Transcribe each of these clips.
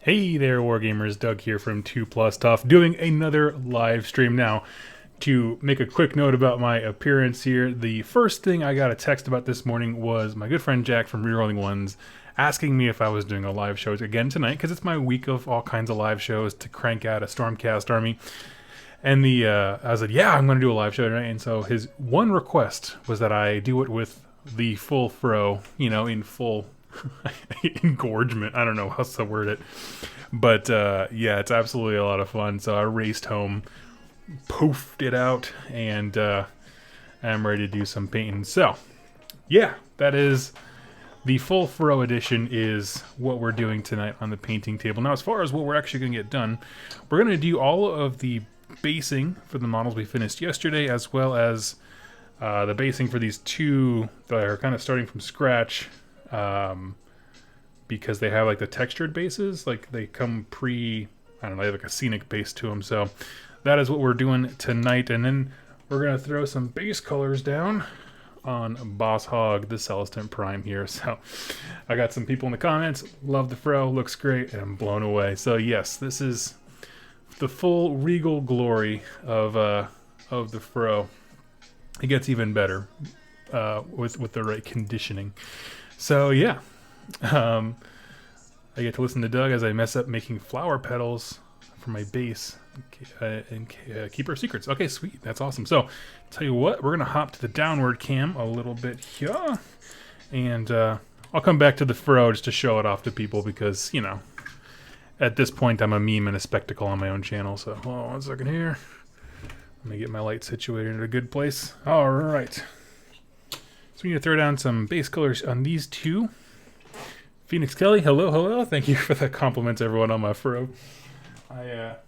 Hey there, Wargamers. Doug here from 2 Plus Tough, doing another live stream now. To make a quick note about my appearance here, the first thing I got a text about this morning was my good friend Jack from Rerolling Ones asking me if I was doing a live show again tonight, because it's my week of all kinds of live shows to crank out a Stormcast army. And I said, yeah, I'm going to do a live show tonight. And so his one request was that I do it with the full fro, in full engorgement. I don't know how else to word it. But yeah, it's absolutely a lot of fun. So I raced home, poofed it out, and I'm ready to do some painting. So yeah, that is the full furrow edition is what we're doing tonight on the painting table. Now, as far as what we're actually going to get done, we're going to do all of the basing for the models we finished yesterday, as well as the basing for these two that are kind of starting from scratch. Because they have like the textured bases, like they come I don't know, they have like a scenic base to them. So that is what we're doing tonight. And then we're going to throw some base colors down on Boss Hog, the Celestin Prime here. So I got some people in the comments, love the fro, looks great, and I'm blown away. So yes, this is the full regal glory of the fro. It gets even better with the right conditioning. So yeah, I get to listen to Doug as I mess up making flower petals for my base and keep our secrets. Okay, sweet, that's awesome. So tell you what, we're gonna hop to the downward cam a little bit here, and I'll come back to the furrow just to show it off to people because at this point I'm a meme and a spectacle on my own channel. So hold on 1 second here. Let me get my light situated in a good place. All right. So we need to throw down some base colors on these two. Phoenix Kelly, hello. Thank you for the compliments, everyone, on my furrow. I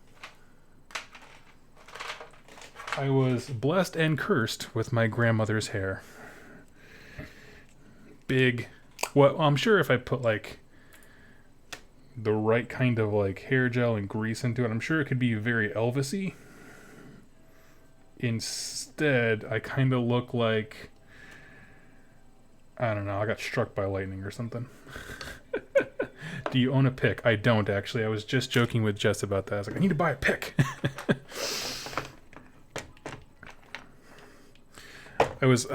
was blessed and cursed with my grandmother's hair. Big. Well, I'm sure if I put like the right kind of like hair gel and grease into it, I'm sure it could be very Elvis-y. Instead, I kind of look like, I don't know, I got struck by lightning or something. Do you own a pick? I don't, actually. I was just joking with Jess about that. I was like, I need to buy a pick. I was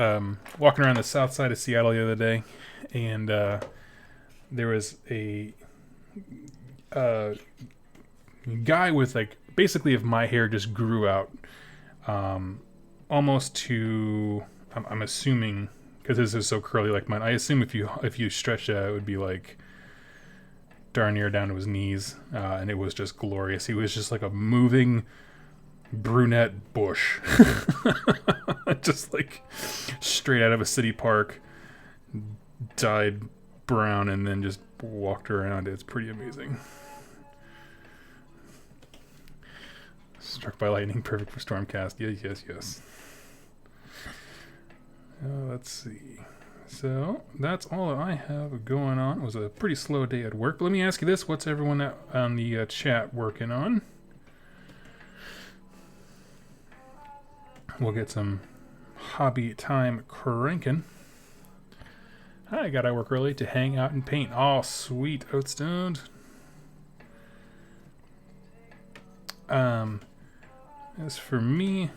walking around the south side of Seattle the other day, and there was a guy with, like, basically if my hair just grew out almost to, I'm assuming, because this is so curly like mine, I assume if you stretch it out, it would be like darn near down to his knees, and it was just glorious. He was just like a moving brunette bush. Just like straight out of a city park, dyed brown, and then just walked around. It's pretty amazing. Struck by lightning, perfect for Stormcast. Yes. Let's see. So that's all I have going on. It was a pretty slow day at work. But let me ask you this: what's everyone on the chat working on? We'll get some hobby time cranking. I gotta work early to hang out and paint. Oh, sweet, Oatstoned. As for me,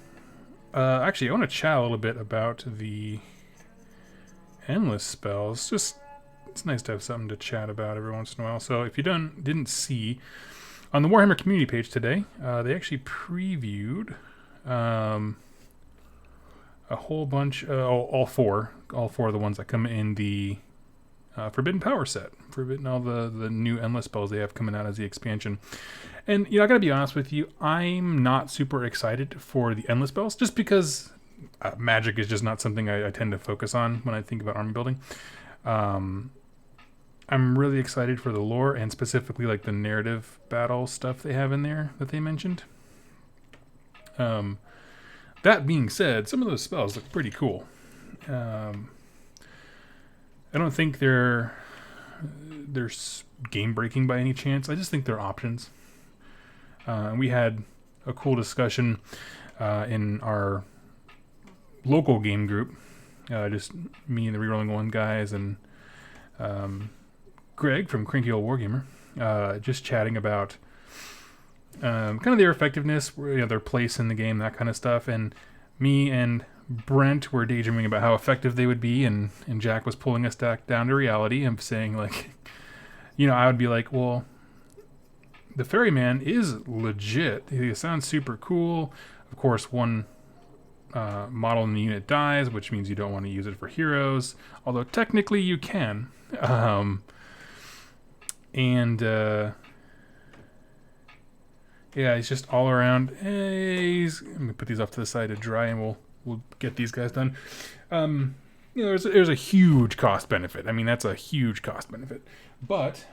actually, I want to chat a little bit about the endless spells. Just, it's nice to have something to chat about every once in a while. So if you didn't see, on the Warhammer community page today, they actually previewed a whole bunch, all four of the ones that come in the Forbidden Power set. All the new endless spells they have coming out as the expansion. And I gotta be honest with you, I'm not super excited for the endless spells, just because magic is just not something I tend to focus on when I think about army building. I'm really excited for the lore, and specifically like the narrative battle stuff they have in there that they mentioned. That being said, some of those spells look pretty cool. I don't think they're game breaking by any chance. I just think they're options. We had a cool discussion in our local game group, just me and the Rerolling One guys and Greg from Cranky Old Wargamer, just chatting about kind of their effectiveness, their place in the game, that kind of stuff. And me and Brent were daydreaming about how effective they would be, and Jack was pulling us back down to reality and saying, like, I would be like, well, the ferryman is legit. He sounds super cool. Of course, one model in the unit dies, which means you don't want to use it for heroes, although technically you can. Yeah, he's just all around. Let me put these off to the side to dry, and we'll get these guys done. There's a huge cost benefit. I mean, that's a huge cost benefit. But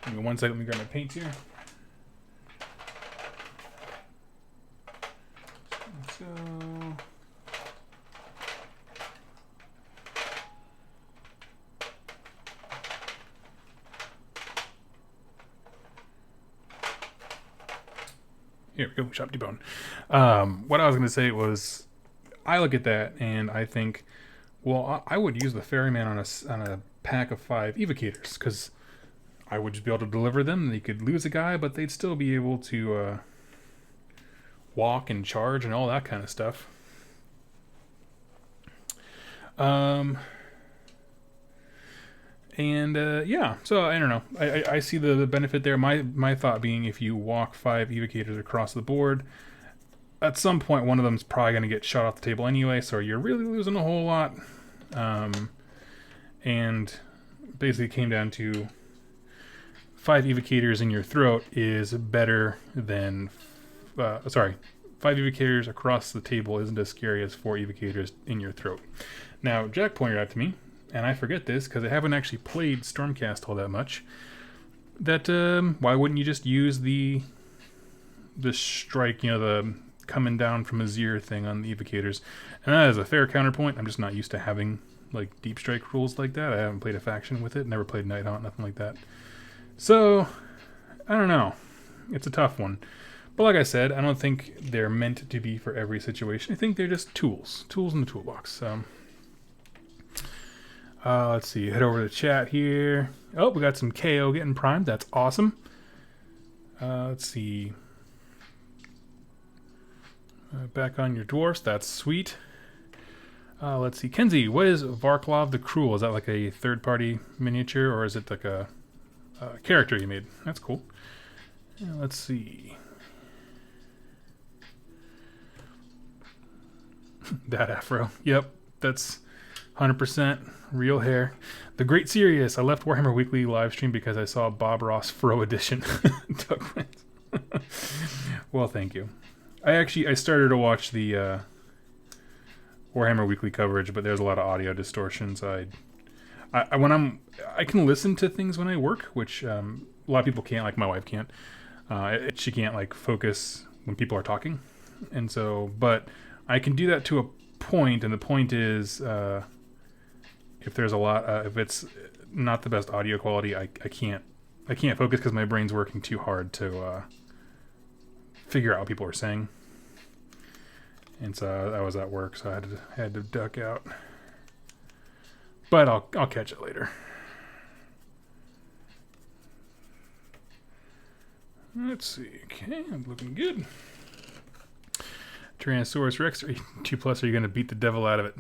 give me 1 second. Let me grab my paints here. So. Here we go, shop debone. What I was going to say was, I look at that and I think, well, I would use the ferryman on a pack of 5 evocators, because I would just be able to deliver them. They could lose a guy, but they'd still be able to walk and charge and all that kind of stuff. Yeah, so I don't know. I see the benefit there. My thought being, if you walk 5 evocators across the board, at some point one of them's probably going to get shot off the table anyway, so you're really losing a whole lot. And basically it came down to 5 evocators in your throat is better than... 5 evocators across the table isn't as scary as 4 evocators in your throat. Now, Jack pointed out to me, and I forget this because I haven't actually played Stormcast all that much, that why wouldn't you just use the strike, the coming down from Azir thing on the evocators? And that is a fair counterpoint. I'm just not used to having like deep strike rules like that. I haven't played a faction with it, never played Nighthaunt, nothing like that. So, I don't know. It's a tough one. But like I said, I don't think they're meant to be for every situation. I think they're just tools in the toolbox. Let's see, head over to the chat here. Oh, we got some KO getting primed. That's awesome. Let's see. Back on your dwarfs. That's sweet. Let's see. Kenzie, what is Varklov the Cruel? Is that like a third-party miniature, or is it like a character you made? That's cool. Let's see. That afro. Yep, that's 100% real hair. The Great Serious. I left Warhammer Weekly live stream because I saw Bob Ross Fro edition. Doug wins. Well, thank you. I started to watch the Warhammer Weekly coverage, but there's a lot of audio distortions. I can listen to things when I work, which a lot of people can't. Like my wife can't. She can't like focus when people are talking, and so. But I can do that to a point, and the point is, if there's a lot, if it's not the best audio quality, I can't focus because my brain's working too hard to figure out what people are saying. And so I was at work, so I had to duck out. But I'll catch it later. Let's see. Okay, I'm looking good. Tyrannosaurus Rex 2+, are you going to beat the devil out of it?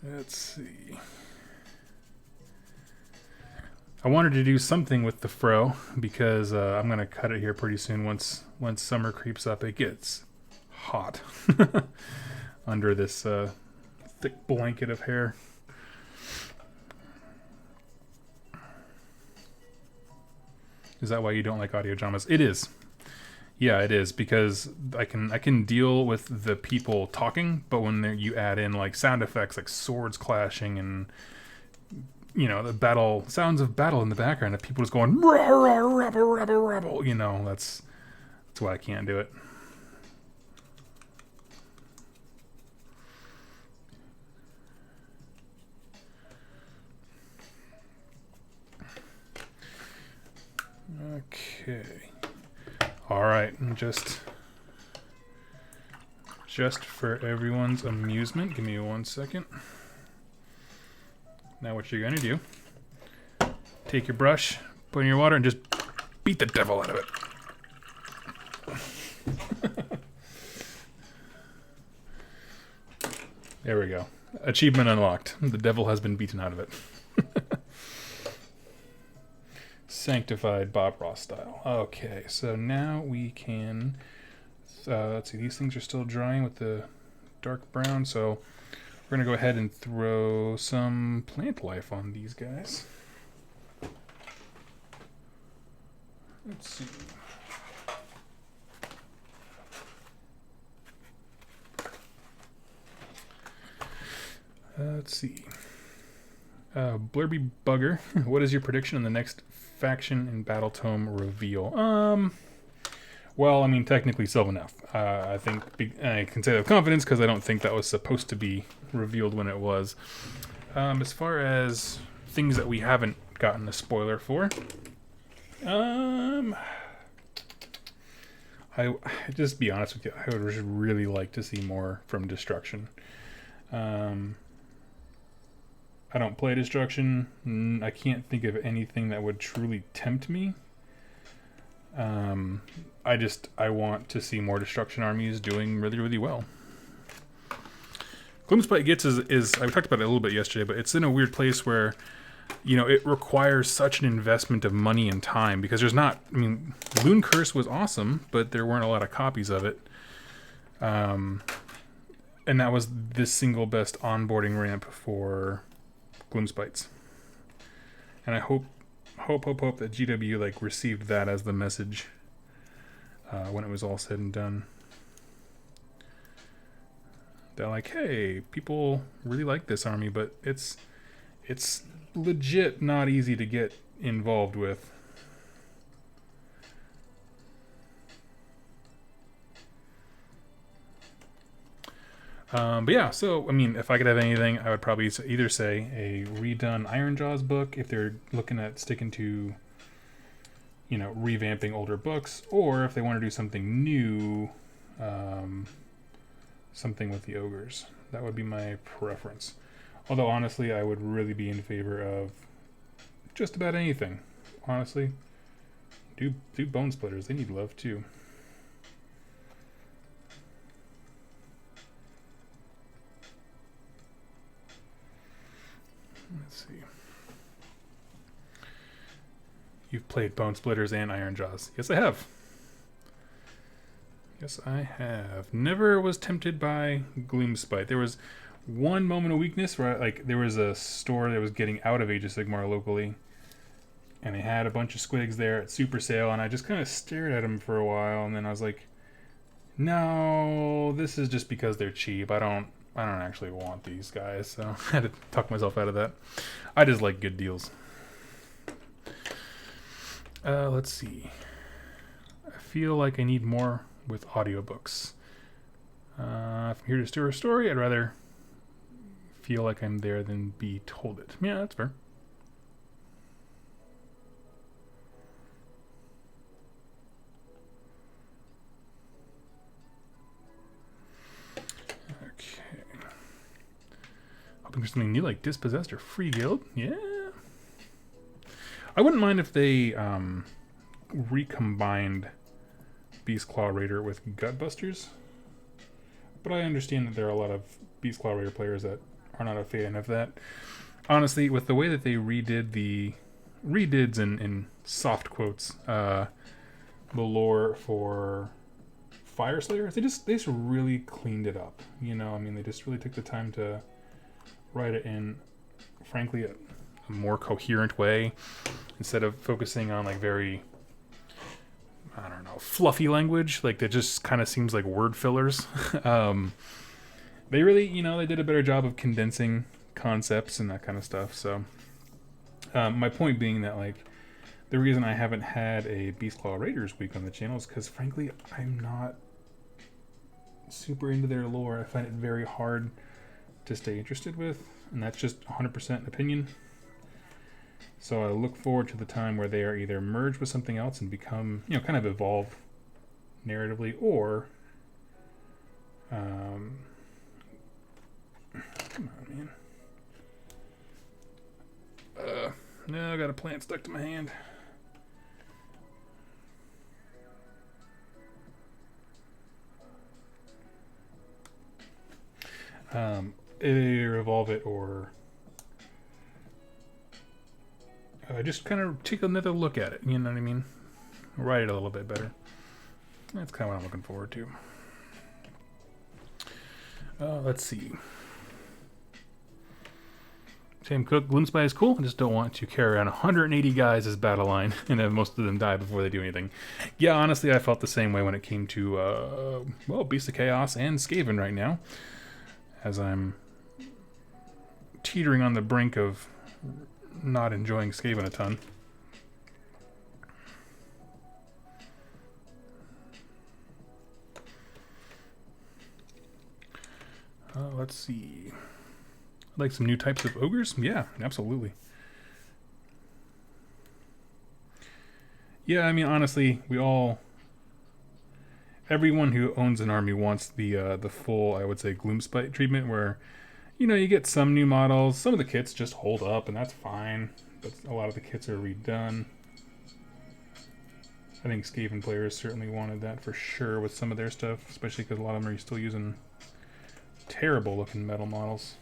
Let's see. I wanted to do something with the fro because I'm going to cut it here pretty soon. Once summer creeps up, it gets hot under this thick blanket of hair. Is that why you don't like audio dramas? It is. Yeah, it is, because I can deal with the people talking, but when you add in like sound effects like swords clashing and the sounds of battle in the background of people just going that's why I can't do it. Okay. All right, I'm just Just for everyone's amusement, give me 1 second. Now what you're going to do, take your brush, put in your water, and just beat the devil out of it. There we go. Achievement unlocked. The devil has been beaten out of it. Sanctified Bob Ross style. Okay, so now we can... let's see, these things are still drying with the dark brown, so we're going to go ahead and throw some plant life on these guys. Let's see. Let's see. Blurby Bugger, what is your prediction on the next faction in Battle Tome reveal? Well, I mean, technically Sylvaneth. I think I can say that with confidence because I don't think that was supposed to be revealed when it was. As far as things that we haven't gotten a spoiler for, I just be honest with you, I would really like to see more from Destruction. I don't play Destruction. I can't think of anything that would truly tempt me. I want to see more Destruction armies doing really, really well. Gloomspite gets is I talked about it a little bit yesterday, but it's in a weird place where, you know, it requires such an investment of money and time because there's not, I mean, Loon Curse was awesome, but there weren't a lot of copies of it. And that was the single best onboarding ramp for Gloomspites. And I hope that GW like received that as the message when it was all said and done. They're like, hey, people really like this army, but it's legit not easy to get involved with. But yeah, so, I mean, if I could have anything, I would probably either say a redone Ironjawz book, if they're looking at sticking to, you know, revamping older books, or if they want to do something new, something with the ogres. That would be my preference. Although, honestly, I would really be in favor of just about anything. Honestly, do Bone Splitters. They need love, too. Let's see. You've played Bone Splitters and Ironjawz. Yes, I have. Yes, I have. Never was tempted by Gloomspite. There was one moment of weakness where, there was a store that was getting out of Age of Sigmar locally, and they had a bunch of squigs there at super sale, and I just kind of stared at them for a while, and then I was like, no, this is just because they're cheap. I don't actually want these guys, so I had to talk myself out of that. I just like good deals. Let's see. I feel like I need more with audiobooks. If I'm here to steer a story, I'd rather feel like I'm there than be told it. Yeah, that's fair. Hoping for something new like Dispossessed or Free Guild. Yeah. I wouldn't mind if they recombined Beastclaw Raider with Gutbusters. But I understand that there are a lot of Beastclaw Raider players that are not a fan of that. Honestly, with the way that they redid the... Redids in soft quotes, the lore for Fire Slayer, they just really cleaned it up. You know, I mean, they just really took the time to write it in, frankly, a more coherent way instead of focusing on very, I don't know, fluffy language. That just kind of seems like word fillers. They really, they did a better job of condensing concepts and that kind of stuff. So my point being that the reason I haven't had a Beastclaw Raiders week on the channel is because frankly I'm not super into their lore. I find it very hard to stay interested with, and that's just 100% opinion. So I look forward to the time where they are either merged with something else and become, kind of evolve narratively, or Come on, man. No, I got a plant stuck to my hand. Either revolve it or just kind of take another look at it. You know what I mean? Write it a little bit better. That's kind of what I'm looking forward to. Let's see. Sam Cook, Gloomspite is cool. I just don't want to carry around 180 guys as battle line and have most of them die before they do anything. Yeah, honestly, I felt the same way when it came to, well, Beast of Chaos and Skaven right now. As I'm teetering on the brink of not enjoying Skaven a ton. Let's see. Like some new types of ogres? Yeah, absolutely. Yeah, I mean, honestly, everyone who owns an army wants the full, I would say, Gloomspite treatment, where, you know, you get some new models. Some of the kits just hold up, and that's fine. But a lot of the kits are redone. I think Skaven players certainly wanted that for sure with some of their stuff, especially because a lot of them are still using terrible looking metal models.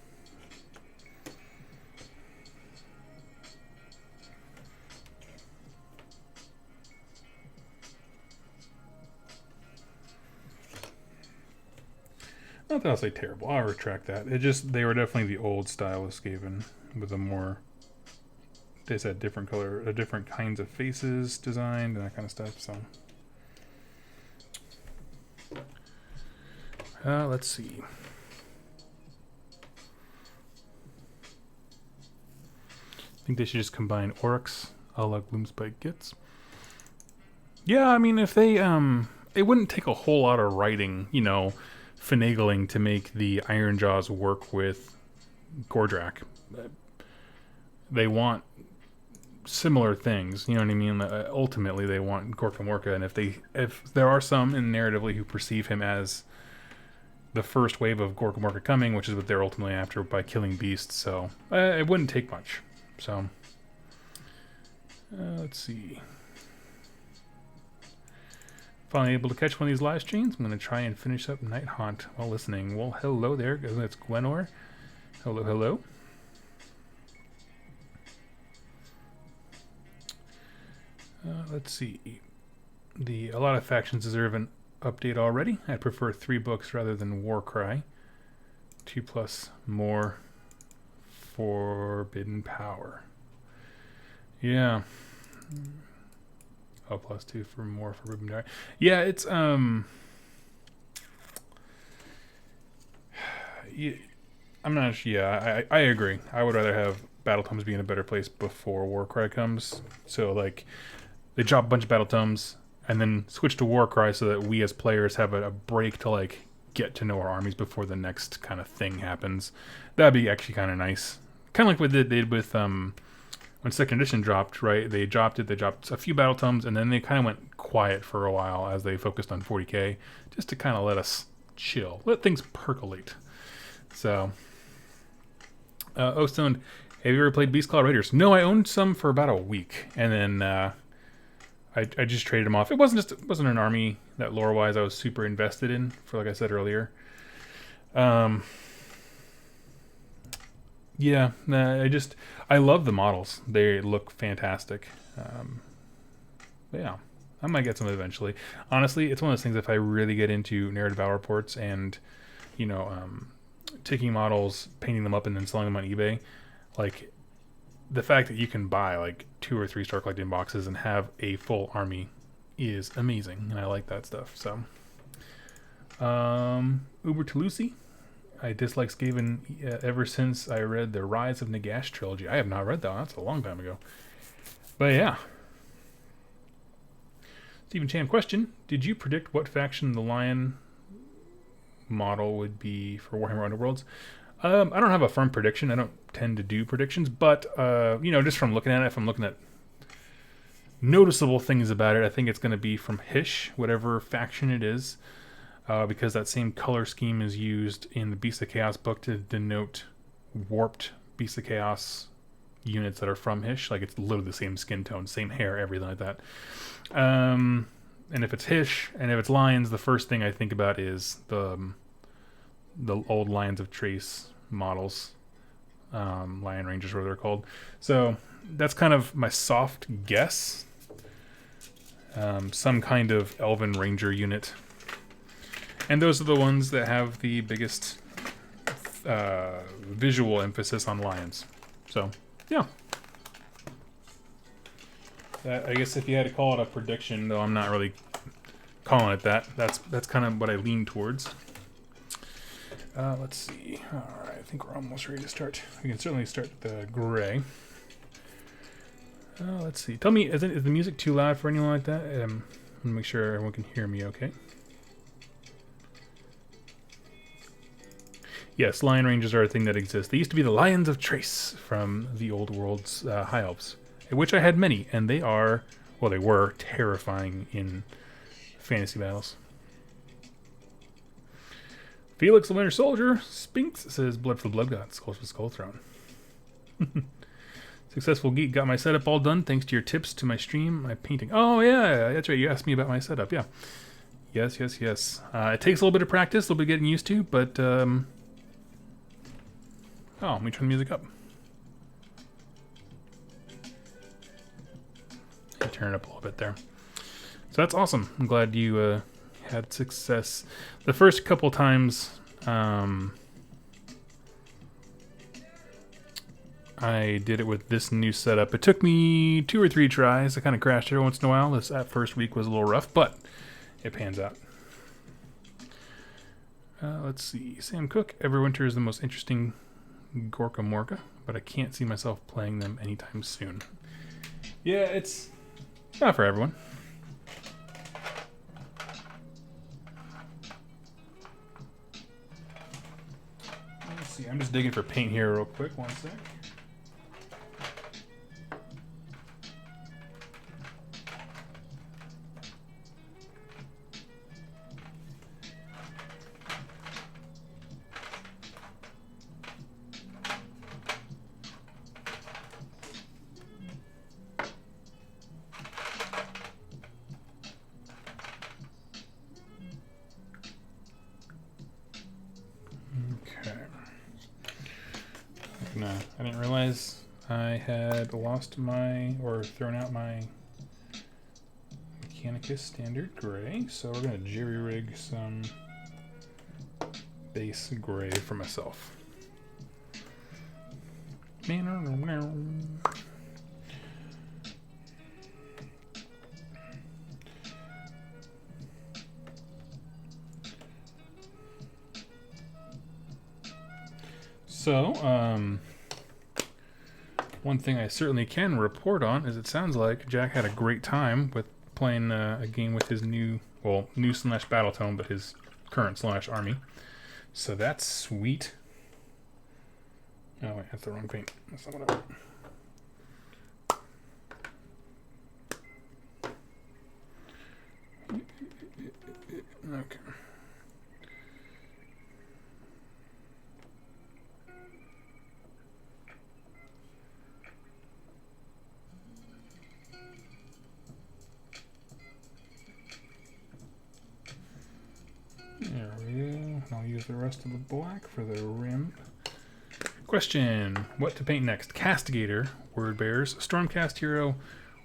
Not that I'll say terrible. I'll retract that. They were definitely the old style of Skaven with a more, they just had different color, different kinds of faces designed and that kind of stuff. So, let's see. I think they should just combine Oryx a la Gloomspite Gits. Yeah, I mean, if they, it wouldn't take a whole lot of writing, you know, finagling to make the Ironjaws work with Gordrak. They want similar things, you know what I mean? Ultimately, they want Gorka Morka, and if there are some in narratively who perceive him as the first wave of Gorka Morka coming, which is what they're ultimately after by killing beasts, so it wouldn't take much. So, let's see. Finally able to catch one of these live streams. I'm going to try and finish up Night Haunt while listening. Well, hello there. That's Gwenor. Hello, hello. Let's see. A lot of factions deserve an update already. I prefer 3 books rather than Warcry. 2+ more Forbidden Power. Yeah. Oh, +2 for more Forbidden Power. Yeah, it's yeah, I'm not sure. Yeah, I agree. I would rather have Battle Tomes be in a better place before Warcry comes. So like they drop a bunch of Battle Tomes and then switch to Warcry so that we as players have a break to like get to know our armies before the next kind of thing happens. That'd be actually kind of nice. Kind of like what they did with when 2nd edition dropped, right? They dropped a few Battle Tomes, and then they kind of went quiet for a while as they focused on 40k, just to kind of let us chill, let things percolate. So, Stone, have you ever played Beastclaw Raiders? No, I owned some for about a week, and then I just traded them off. It wasn't an army that lore-wise I was super invested in, for like I said earlier. Yeah, I love the models. They look fantastic. Yeah, I might get some eventually. Honestly, it's one of those things, if I really get into narrative hour reports and, you know, taking models, painting them up, and then selling them on eBay, like, the fact that you can buy, like, 2 or 3 star collecting boxes and have a full army is amazing, and I like that stuff, so. Uber to Lucy. I dislike Skaven ever since I read the Rise of Nagash trilogy. I have not read that one. That's a long time ago. But yeah. Stephen Chan, question. Did you predict what faction the Lion model would be for Warhammer Underworlds? I don't have a firm prediction. I don't tend to do predictions. But, you know, just from looking at it, if I'm looking at noticeable things about it, I think it's going to be from Hish, whatever faction it is. because that same color scheme is used in the Beast of Chaos book to denote warped Beast of Chaos units that are from Hysh. Like, it's literally the same skin tone, same hair, everything like that. And if it's Hysh and if it's Lions, the first thing I think about is the old Lions of Trace models. Lion Rangers, what they're called. So that's kind of my soft guess. Some kind of Elven Ranger unit. And those are the ones that have the biggest visual emphasis on lions. So, yeah. I guess if you had to call it a prediction, though I'm not really calling it that, that's kind of what I lean towards. Let's see. Alright, I think we're almost ready to start. We can certainly start with the gray. Let's see. Tell me, is the music too loud for anyone like that? I'm going to make sure everyone can hear me okay. Yes, Lion Rangers are a thing that exists. They used to be the Lions of Trace from the Old World's High Elves, which I had many, and they are, well, they were terrifying in fantasy battles. Felix the Winter Soldier, Spinks says, blood for the blood god, skulls for skull throne. Successful Geek, got my setup all done thanks to your tips to my stream, my painting. Oh, yeah, that's right, you asked me about my setup, yeah. Yes. It takes a little bit of practice, a little bit of getting used to, but, oh, let me turn the music up. Turn it up a little bit there. So that's awesome. I'm glad you had success. The first couple times I did it with this new setup, it took me 2 or 3 tries. I kind of crashed every once in a while. That first week was a little rough, but it pans out. Let's see. Sam Cook, Everwinter is the most interesting Gorka Morka, but I can't see myself playing them anytime soon. Yeah, it's not for everyone. Let's see, I'm just digging for paint here real quick, one sec. I didn't realize I had lost or thrown out my Mechanicus Standard Gray, so we're going to jerry-rig some base gray for myself. So, one thing I certainly can report on is it sounds like Jack had a great time with playing a game with his new slash Battletone, but his current slash army. So that's sweet. Oh wait, that's the wrong paint. That's not what I want. Okay. There we go. I'll use the rest of the black for the rim. Question: what to paint next? Castigator, Word Bears, Stormcast Hero,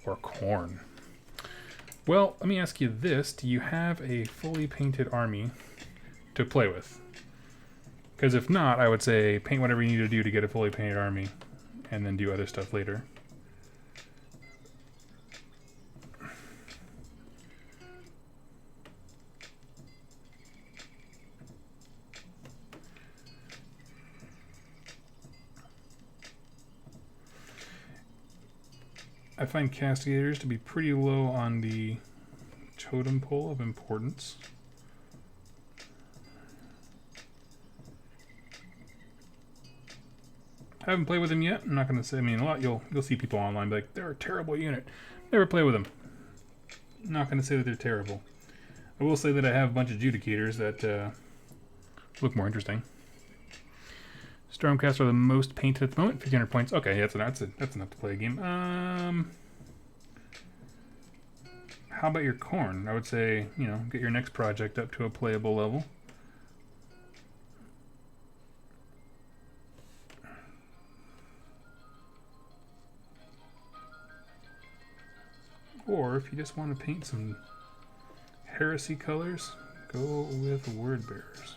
or Corn? Well, let me ask you this. Do you have a fully painted army to play with? Because if not, I would say paint whatever you need to do to get a fully painted army and then do other stuff later. I find Castigators to be pretty low on the totem pole of importance. I haven't played with them yet. I'm not going to say, I mean, a lot you'll see people online be like, they're a terrible unit. Never play with them. Not going to say that they're terrible. I will say that I have a bunch of Judicators that look more interesting. Stormcast are the most painted at the moment, 1,500 points. Okay, yeah, that's enough to play a game. How about your corn? I would say, you know, get your next project up to a playable level. Or if you just want to paint some heresy colors, go with word bearers.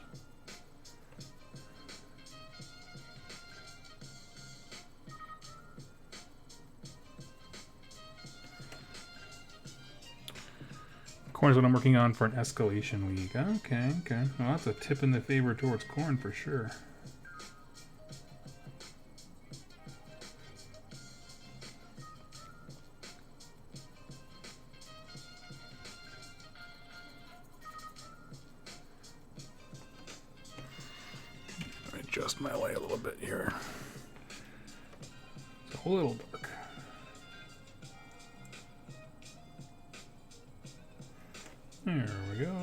Corn is what I'm working on for an escalation week. Okay, okay. Well, that's a tip in the favor towards corn for sure. Adjust my light a little bit here. It's a little dark. There we go.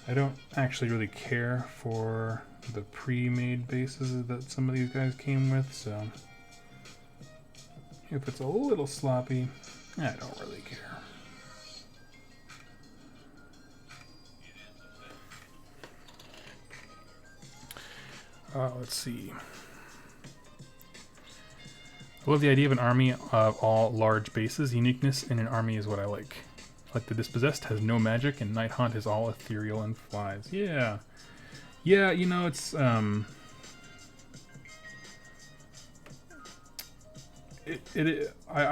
I don't actually really care for the pre-made bases that some of these guys came with, so if it's a little sloppy, I don't really care. Let's see. I love the idea of an army of all large bases. Uniqueness in an army is what I like. Like the Dispossessed has no magic, and Night Haunt is all ethereal and flies. Yeah. Yeah, you know, it's... I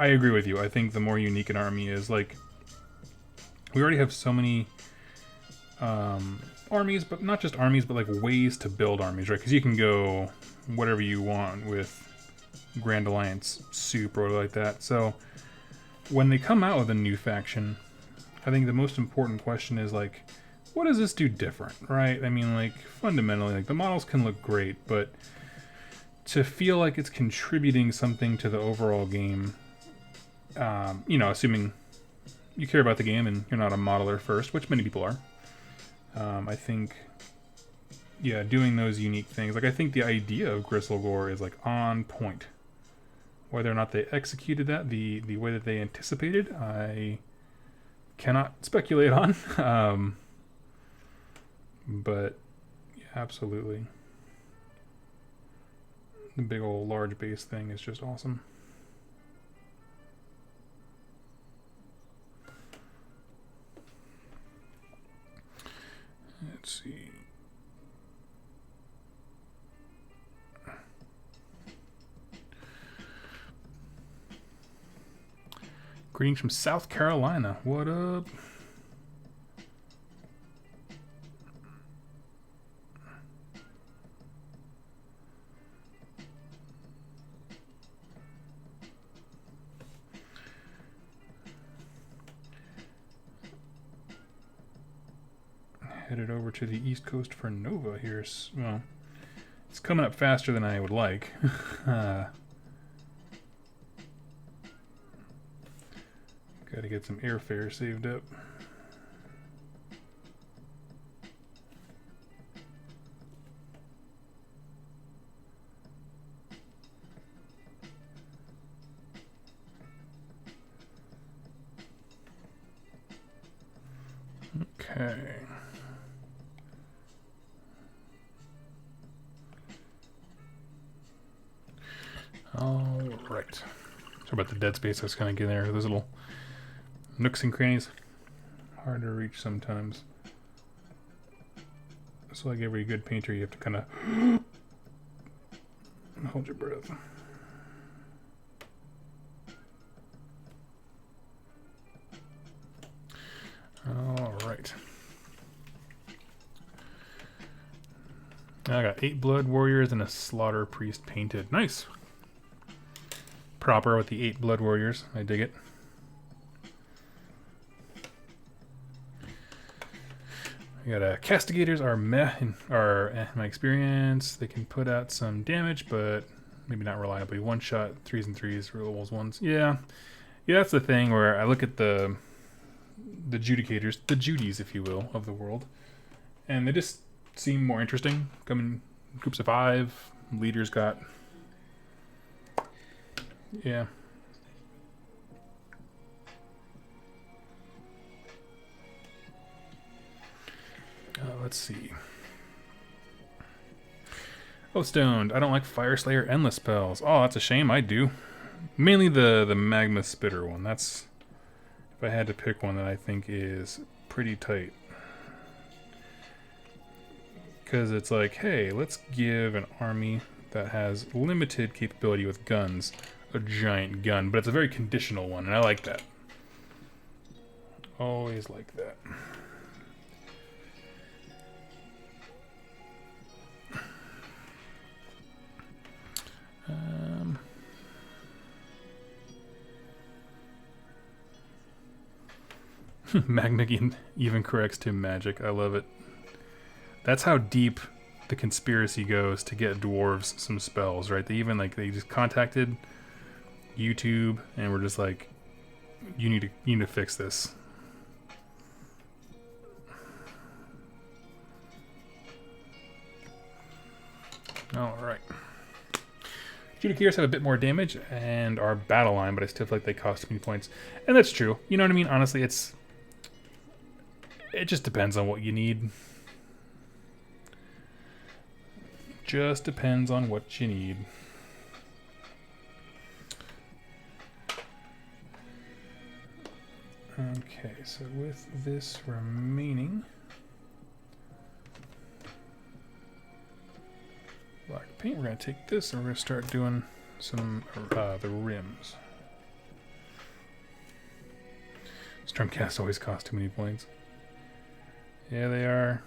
agree with you. I think the more unique an army is, like... We already have so many... armies, but not just armies, but like ways to build armies, right? Because you can go whatever you want with Grand Alliance soup or like that. So when they come out with a new faction, I think the most important question is like, what does this do different, right? I mean, like fundamentally, like the models can look great, but to feel like it's contributing something to the overall game, you know, assuming you care about the game and you're not a modeler first, which many people are. I think, yeah, doing those unique things. Like, I think the idea of Gristlegore is, like, on point. Whether or not they executed that the way that they anticipated, I cannot speculate on. But, yeah, absolutely. The big old large base thing is just awesome. Let's see. Greetings from South Carolina. What up? Headed over to the East Coast for Nova here. Well, it's coming up faster than I would like. Got to get some airfare saved up. Okay. All right. Sorry about the dead space I was kind of getting there. Those little nooks and crannies. Hard to reach sometimes. So like every good painter, you have to kind of hold your breath. All right. I got 8 Blood Warriors and a Slaughter Priest painted. Nice. Proper with the 8 Blood Warriors. I dig it. I got Castigators are meh in my experience. They can put out some damage, but maybe not reliably. One shot, 3s and 3s, rerollables 1s. Yeah, that's the thing where I look at the adjudicators, the Judies, if you will, of the world, and they just seem more interesting. Come in groups of 5. Leaders got, yeah. Let's see. Oh, stoned. I don't like Fire Slayer endless spells. Oh, that's a shame. I do. Mainly the Magma Spitter one. That's, if I had to pick one that I think is pretty tight. Because it's like, hey, let's give an army that has limited capability with guns a giant gun, but it's a very conditional one, and I like that. Always like that. Magna even corrects to magic. I love it. That's how deep the conspiracy goes to get dwarves some spells, right? They just contacted YouTube and were just like, you need to fix this. All right. Judicators have a bit more damage and are battle line, but I still feel like they cost too many points. And that's true. You know what I mean? Honestly, it just depends on what you need. Just depends on what you need. Okay, so with this remaining black paint, we're going to take this and we're going to start doing some the rims. Stormcast always costs too many points. Yeah, they are.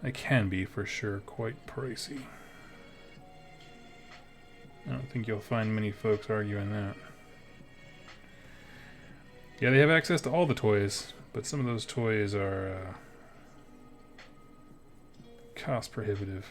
They can be, for sure, quite pricey. I don't think you'll find many folks arguing that. Yeah, they have access to all the toys, but some of those toys are cost prohibitive.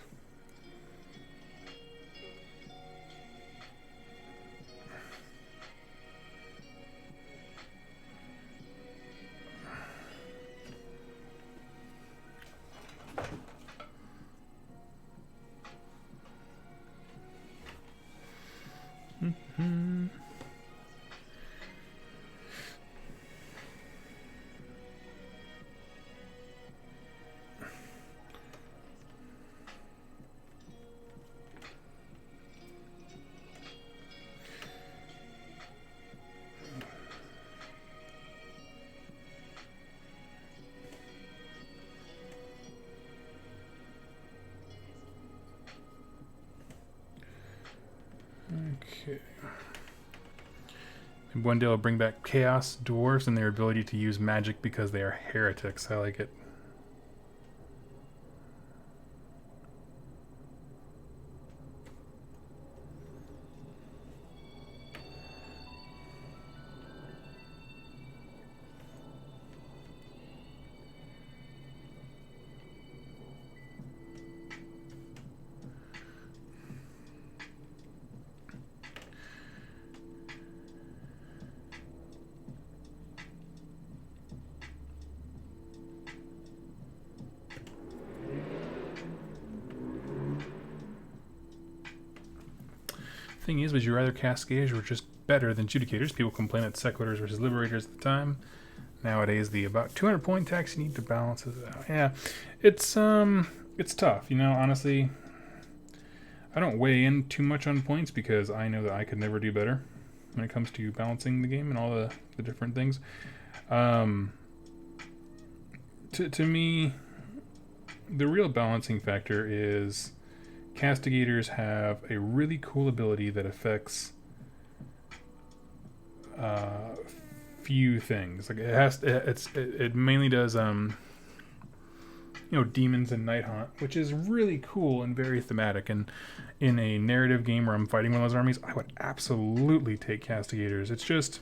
Okay. And one day I'll bring back Chaos Dwarves and their ability to use magic because they are heretics. I like it. Thing is, would you rather Cascaders were just better than Judicators? People complain that Sequitors versus Liberators at the time. Nowadays, the about 200 point tax you need to balance it out. Yeah, it's tough. You know, honestly, I don't weigh in too much on points because I know that I could never do better when it comes to balancing the game and all the different things. To me, the real balancing factor is Castigators have a really cool ability that affects few things. Like it mainly does demons and night haunt, which is really cool and very thematic. And in a narrative game where I'm fighting one of those armies, I would absolutely take Castigators. It's just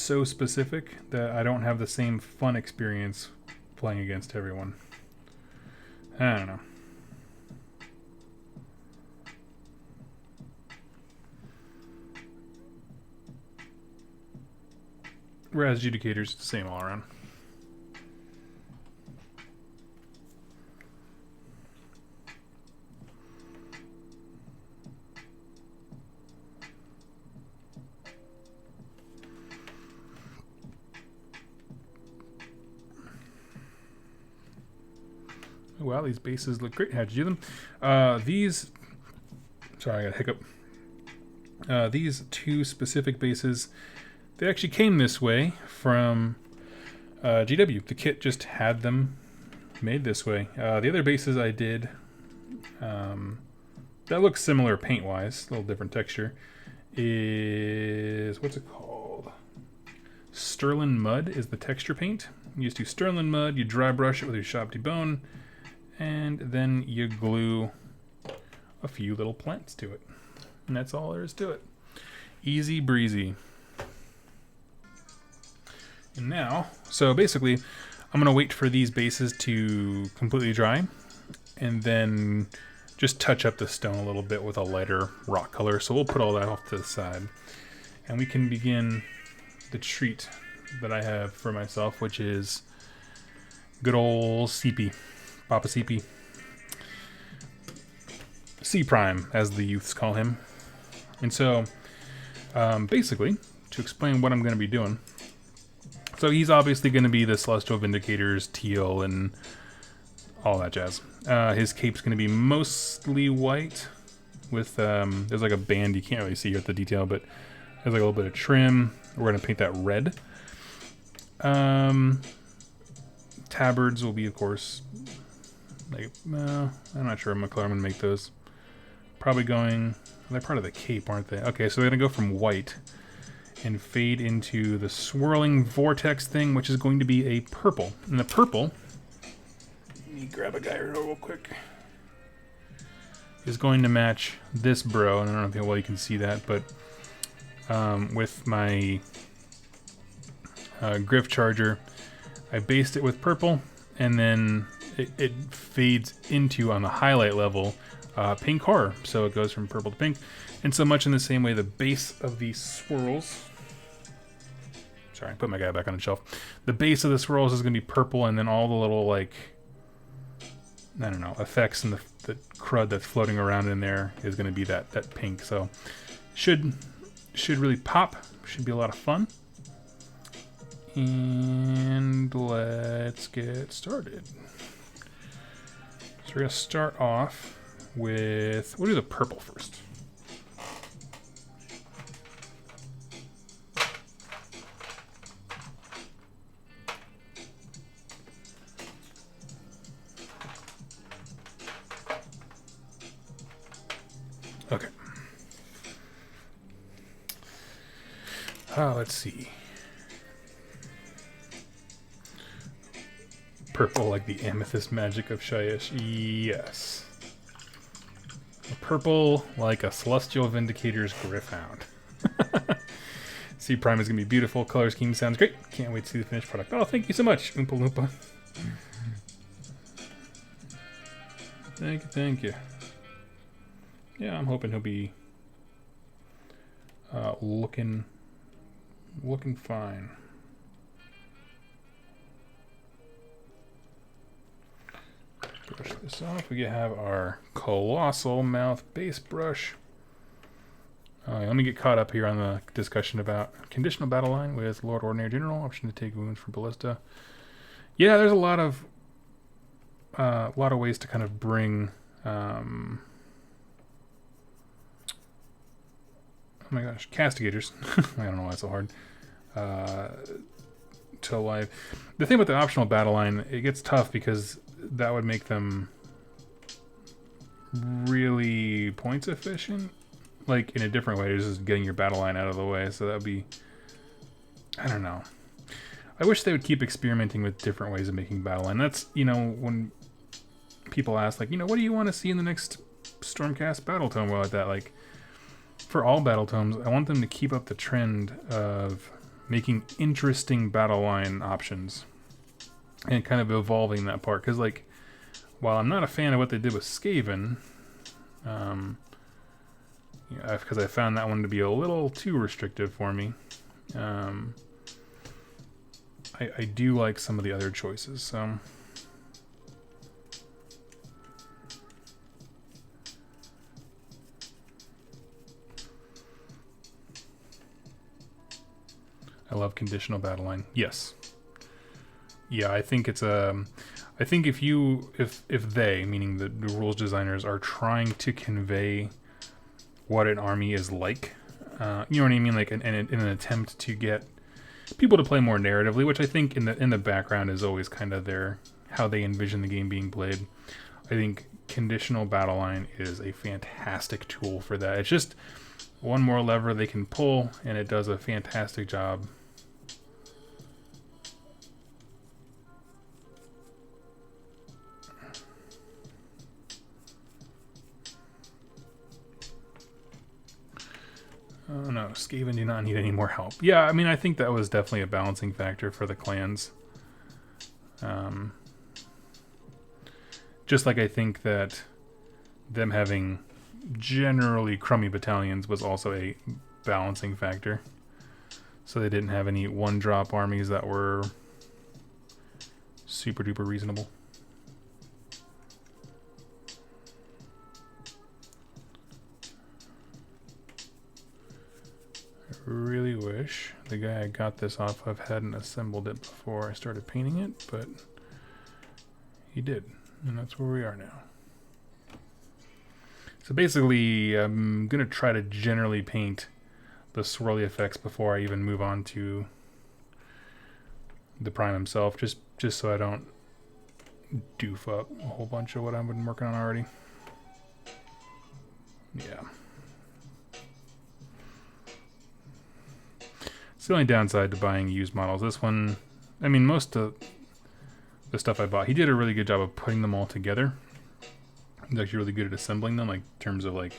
so specific that I don't have the same fun experience playing against everyone. I don't know. Whereas Adjudicators, it's the same all around. Oh, wow, these bases look great. How'd you do them? Sorry, I got a hiccup. These two specific bases, they actually came this way from GW. The kit just had them made this way. The other bases I did, that looks similar paint-wise, a little different texture, is, what's it called? Sterling Mud is the texture paint. You just do Sterling Mud, you dry brush it with your Shop Bone, and then you glue a few little plants to it. And that's all there is to it. Easy breezy. And now, so basically, I'm going to wait for these bases to completely dry, and then just touch up the stone a little bit with a lighter rock color. So we'll put all that off to the side. And we can begin the treat that I have for myself, which is good old CP. Papa CP. C Prime, as the youths call him. And so, basically, to explain what I'm going to be doing, so he's obviously going to be the Celestial Vindicators, teal, and all that jazz. His cape's going to be mostly white, with, there's like a band, you can't really see here at the detail, but there's like a little bit of trim. We're going to paint that red. Tabards will be, of course, like, I'm not sure what color I'm going to make those. Probably going, they're part of the cape, aren't they? Okay, so they're going to go from white and fade into the swirling vortex thing, which is going to be a purple. And the purple, let me grab a guy real quick, is going to match this bro. And I don't know how well you can see that, but with my Griff Charger, I based it with purple, and then it fades into, on the highlight level, pink horror. So it goes from purple to pink. And so much in the same way, the base of these swirls, sorry, I put my guy back on the shelf. The base of the swirls is going to be purple, and then all the little, like, I don't know, effects and the crud that's floating around in there is going to be that pink. So should really pop. Should be a lot of fun. And let's get started. So we're going to start off with, we'll do the purple first. Okay. Let's see. Purple like the amethyst magic of Shyish. Yes. Purple like a Celestial Vindicator's Griffhound. C Prime is going to be beautiful. Color scheme sounds great. Can't wait to see the finished product. Oh, thank you so much, Oompa Loompa. Thank you. Yeah, I'm hoping he'll be looking fine. Brush this off. We have our colossal mouth base brush. Let me get caught up here on the discussion about conditional battle line with Lord Ordinary General. Option to take wounds from ballista. Yeah, there's a lot of ways to kind of bring. Oh my gosh, castigators. I don't know why it's so hard. To life. The thing about the optional battle line, it gets tough because that would make them really points efficient, like in a different way, just getting your battle line out of the way. So that would be, I don't know. I wish they would keep experimenting with different ways of making battle line. That's, you know, when people ask, like, you know, what do you want to see in the next Stormcast battle tome? Well, like that, like, for all battle tomes, I want them to keep up the trend of making interesting battle line options and kind of evolving that part. Because, like, while I'm not a fan of what they did with Skaven, because I found that one to be a little too restrictive for me, I do like some of the other choices, so... I love conditional battle line. Yes. Yeah, I think it's a... I think if they, meaning the rules designers, are trying to convey what an army is like, you know what I mean, like in an attempt to get people to play more narratively, which I think in the background is always kind of how they envision the game being played. I think conditional battle line is a fantastic tool for that. It's just one more lever they can pull, and it does a fantastic job. Oh no, Skaven do not need any more help. Yeah, I mean, I think that was definitely a balancing factor for the clans. Just like I think that them having generally crummy battalions was also a balancing factor. So they didn't have any one-drop armies that were super duper reasonable. Really wish the guy I got this off of hadn't assembled it before I started painting it, but he did, and that's where we are now. So basically, I'm going to try to generally paint the swirly effects before I even move on to the prime himself, just so I don't doof up a whole bunch of what I've been working on already. Yeah. It's the only downside to buying used models. This one, I mean, most of the stuff I bought, he did a really good job of putting them all together. He's actually really good at assembling them, like in terms of like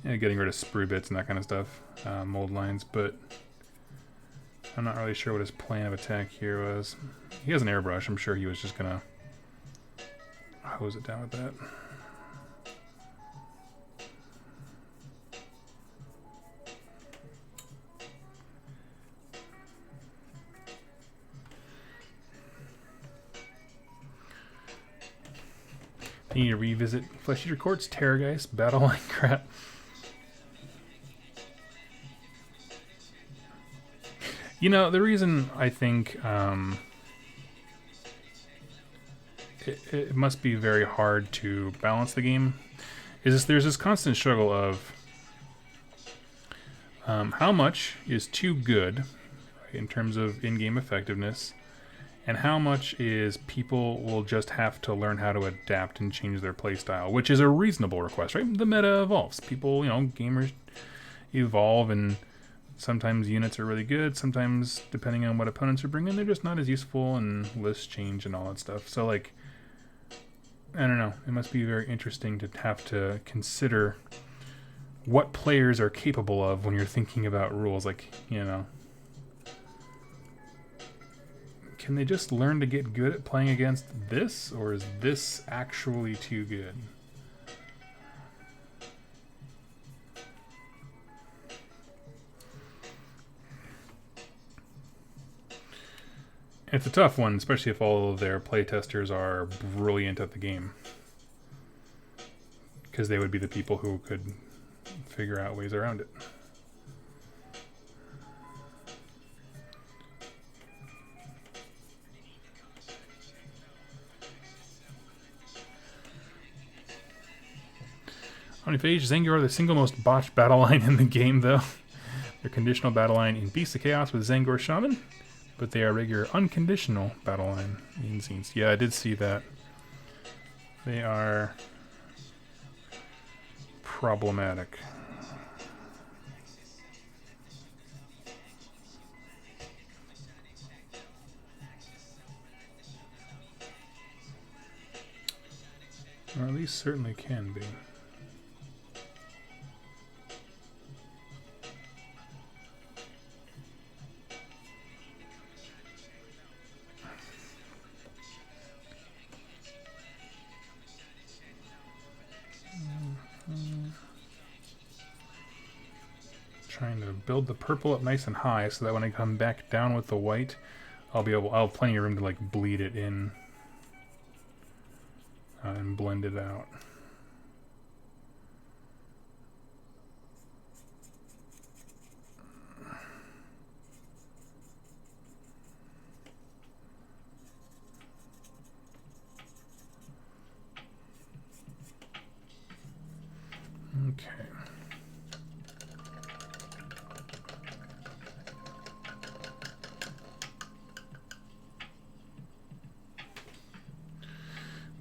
getting rid of sprue bits and that kind of stuff, mold lines. But I'm not really sure what his plan of attack here was. He has an airbrush. I'm sure he was just gonna hose it down with that. You need to revisit Flesh Eater Courts, Terrorgeist, Battle Line crap. You know, the reason I think it must be very hard to balance the game is there's this constant struggle of how much is too good in terms of in-game effectiveness, and how much is people will just have to learn how to adapt and change their playstyle, which is a reasonable request, right? The meta evolves. People, you know, gamers evolve, and sometimes units are really good. Sometimes, depending on what opponents are bringing, they're just not as useful, and lists change and all that stuff. So, like, I don't know. It must be very interesting to have to consider what players are capable of when you're thinking about rules. Like, you know, can they just learn to get good at playing against this, or is this actually too good? It's a tough one, especially if all of their playtesters are brilliant at the game, because they would be the people who could figure out ways around it. Omniphage, Zangor are the single most botched battle line in the game, though. They're conditional battle line in Beast of Chaos with Zangor Shaman, but they are regular unconditional battle line in Zines. Yeah, I did see that. They are problematic. Or at least certainly can be. Trying to build the purple up nice and high so that when I come back down with the white, I'll have plenty of room to like bleed it in and blend it out. Okay.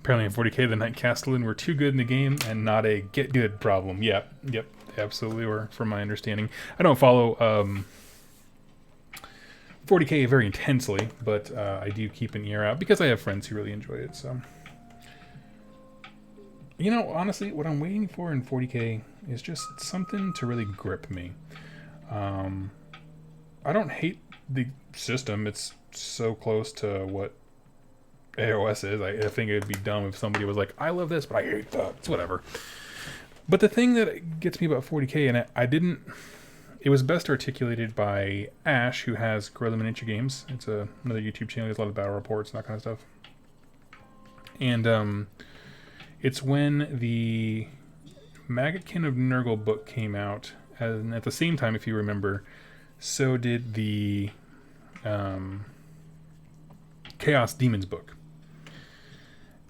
Apparently in 40k, the Night Castellan were too good in the game and not a get good problem. Yep, absolutely were, from my understanding. I don't follow 40k very intensely, but I do keep an ear out because I have friends who really enjoy it. So, you know, honestly, what I'm waiting for in 40k is just something to really grip me. I don't hate the system. It's so close to what AOS is. I think it'd be dumb if somebody was like, I love this, but I hate that. It's whatever. But the thing that gets me about 40k, and I didn't... It was best articulated by Ash, who has Grow the Miniature Games. It's another YouTube channel. There's a lot of battle reports and that kind of stuff. And it's when the Maggotkin of Nurgle book came out, and at the same time, if you remember, so did the Chaos Demons book.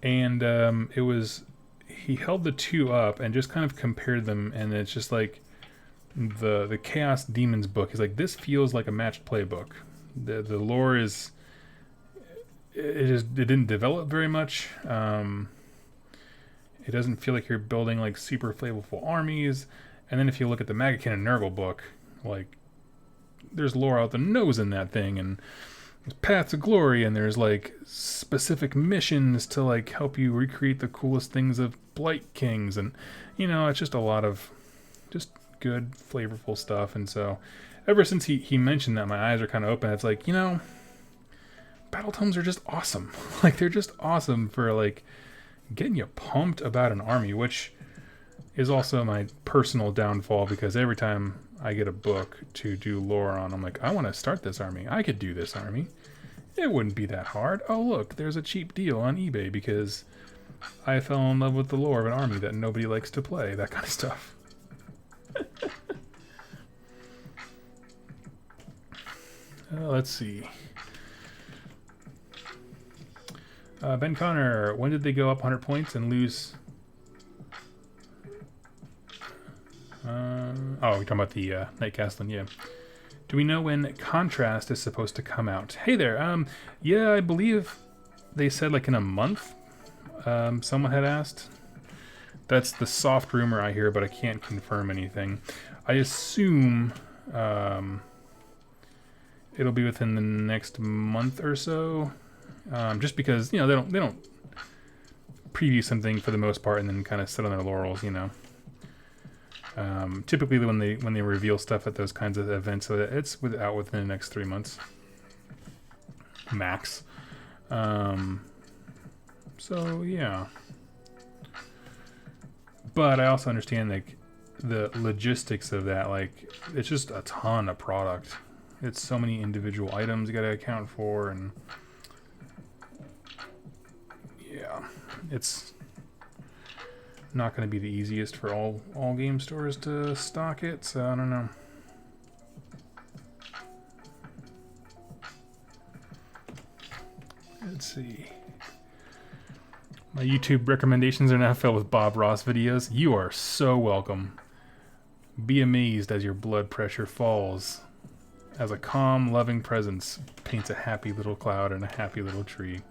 And it was... He held the two up and just kind of compared them, and it's just like... The Chaos Demons book is like, this feels like a matched play book. The lore is... It didn't develop very much. It doesn't feel like you're building like super flavorful armies. And then if you look at the Maggotkin and Nurgle book, like, there's lore out the nose in that thing, and there's paths of glory, and there's like specific missions to like help you recreate the coolest things of Blight Kings, and you know, it's just a lot of just good flavorful stuff. And so ever since he mentioned that, my eyes are kind of open. It's like, you know, battle tomes are just awesome. Like, they're just awesome for like getting you pumped about an army, which is also my personal downfall, because every time I get a book to do lore on, I'm like, I want to start this army. I could do this army. It wouldn't be that hard. Oh, look, there's a cheap deal on eBay because I fell in love with the lore of an army that nobody likes to play. That kind of stuff. Let's see. Ben Connor, when did they go up 100 points and lose? Oh, we're talking about the Night Castellan, yeah. Do we know when Contrast is supposed to come out? Hey there, yeah, I believe they said like in a month. Someone had asked. That's the soft rumor I hear, but I can't confirm anything. I assume it'll be within the next month or so, just because, you know, they don't preview something for the most part and then kind of sit on their laurels, you know. Typically when they reveal stuff at those kinds of events, so that it's out within the next 3 months max. So yeah, but I also understand like the logistics of that. Like, it's just a ton of product. It's so many individual items you got to account for, and yeah, it's not going to be the easiest for all game stores to stock it, so I don't know. Let's see. My YouTube recommendations are now filled with Bob Ross videos. You are so welcome. Be amazed as your blood pressure falls, as a calm, loving presence paints a happy little cloud and a happy little tree.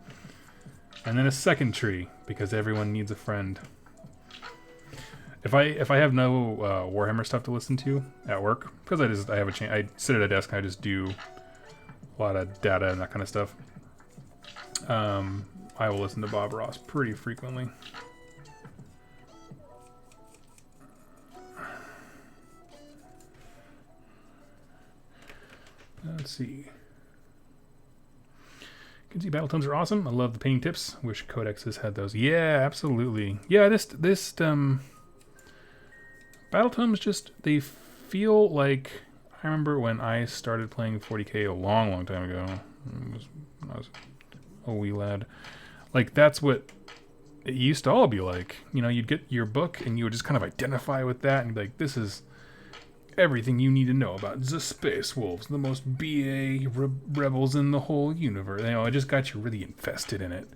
And then a second tree, because everyone needs a friend. If I have no Warhammer stuff to listen to at work, because I have a chance, I sit at a desk and I just do a lot of data and that kind of stuff. I will listen to Bob Ross pretty frequently. Let's see. Kenzie, battle tomes are awesome. I love the painting tips. Wish Codexes had those. Yeah, absolutely. Yeah, this battle tomes just, they feel like, I remember when I started playing 40k a long time ago, when I was a wee lad. Like, that's what it used to all be like. You know, you'd get your book and you would just kind of identify with that and be like, this is everything you need to know about the Space Wolves, the most BA rebels in the whole universe. You know, it just got you really invested in it.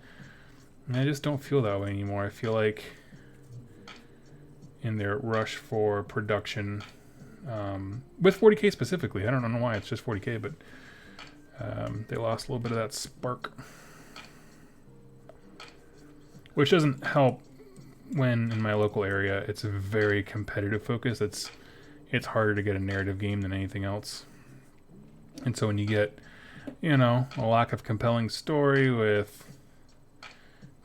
And I just don't feel that way anymore. I feel like in their rush for production, with 40K specifically, I don't know why it's just 40K, but they lost a little bit of that spark. Which doesn't help when in my local area it's a very competitive focus. It's harder to get a narrative game than anything else. And so when you get, you know, a lack of compelling story with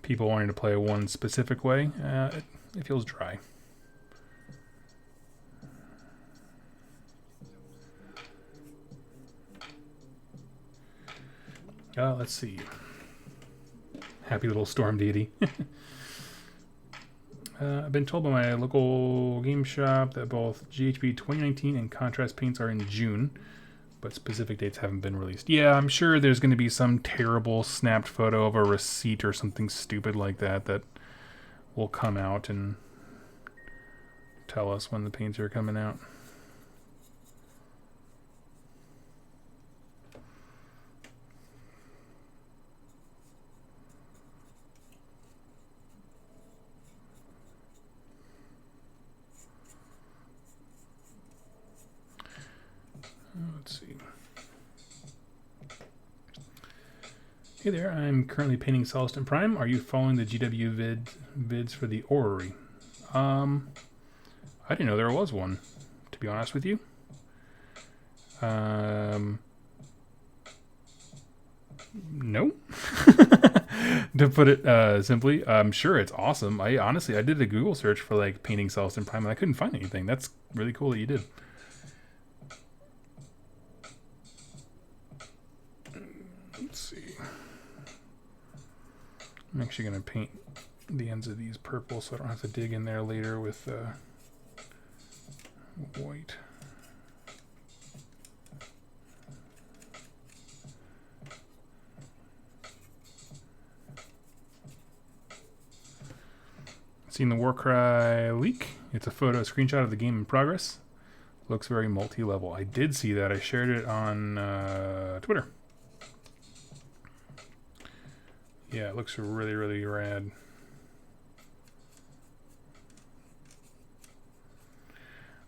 people wanting to play one specific way, it feels dry. Let's see. Happy little storm deity. I've been told by my local game shop that both GHB 2019 and contrast paints are in June, but specific dates haven't been released. Yeah, I'm sure there's going to be some terrible snapped photo of a receipt or something stupid like that that will come out and tell us when the paints are coming out. Let's see. Hey there, I'm currently painting Celestin Prime. Are you following the GW vids for the Orrery? I didn't know there was one, to be honest with you. No. To put it simply, I'm sure it's awesome. I did a Google search for like painting Celestin Prime and I couldn't find anything. That's really cool that you did. Let's see. I'm actually going to paint the ends of these purple so I don't have to dig in there later with white. Seen the Warcry leak? It's a screenshot of the game in progress. Looks very multi-level. I did see that. I shared it on Twitter. Yeah, it looks really, really rad.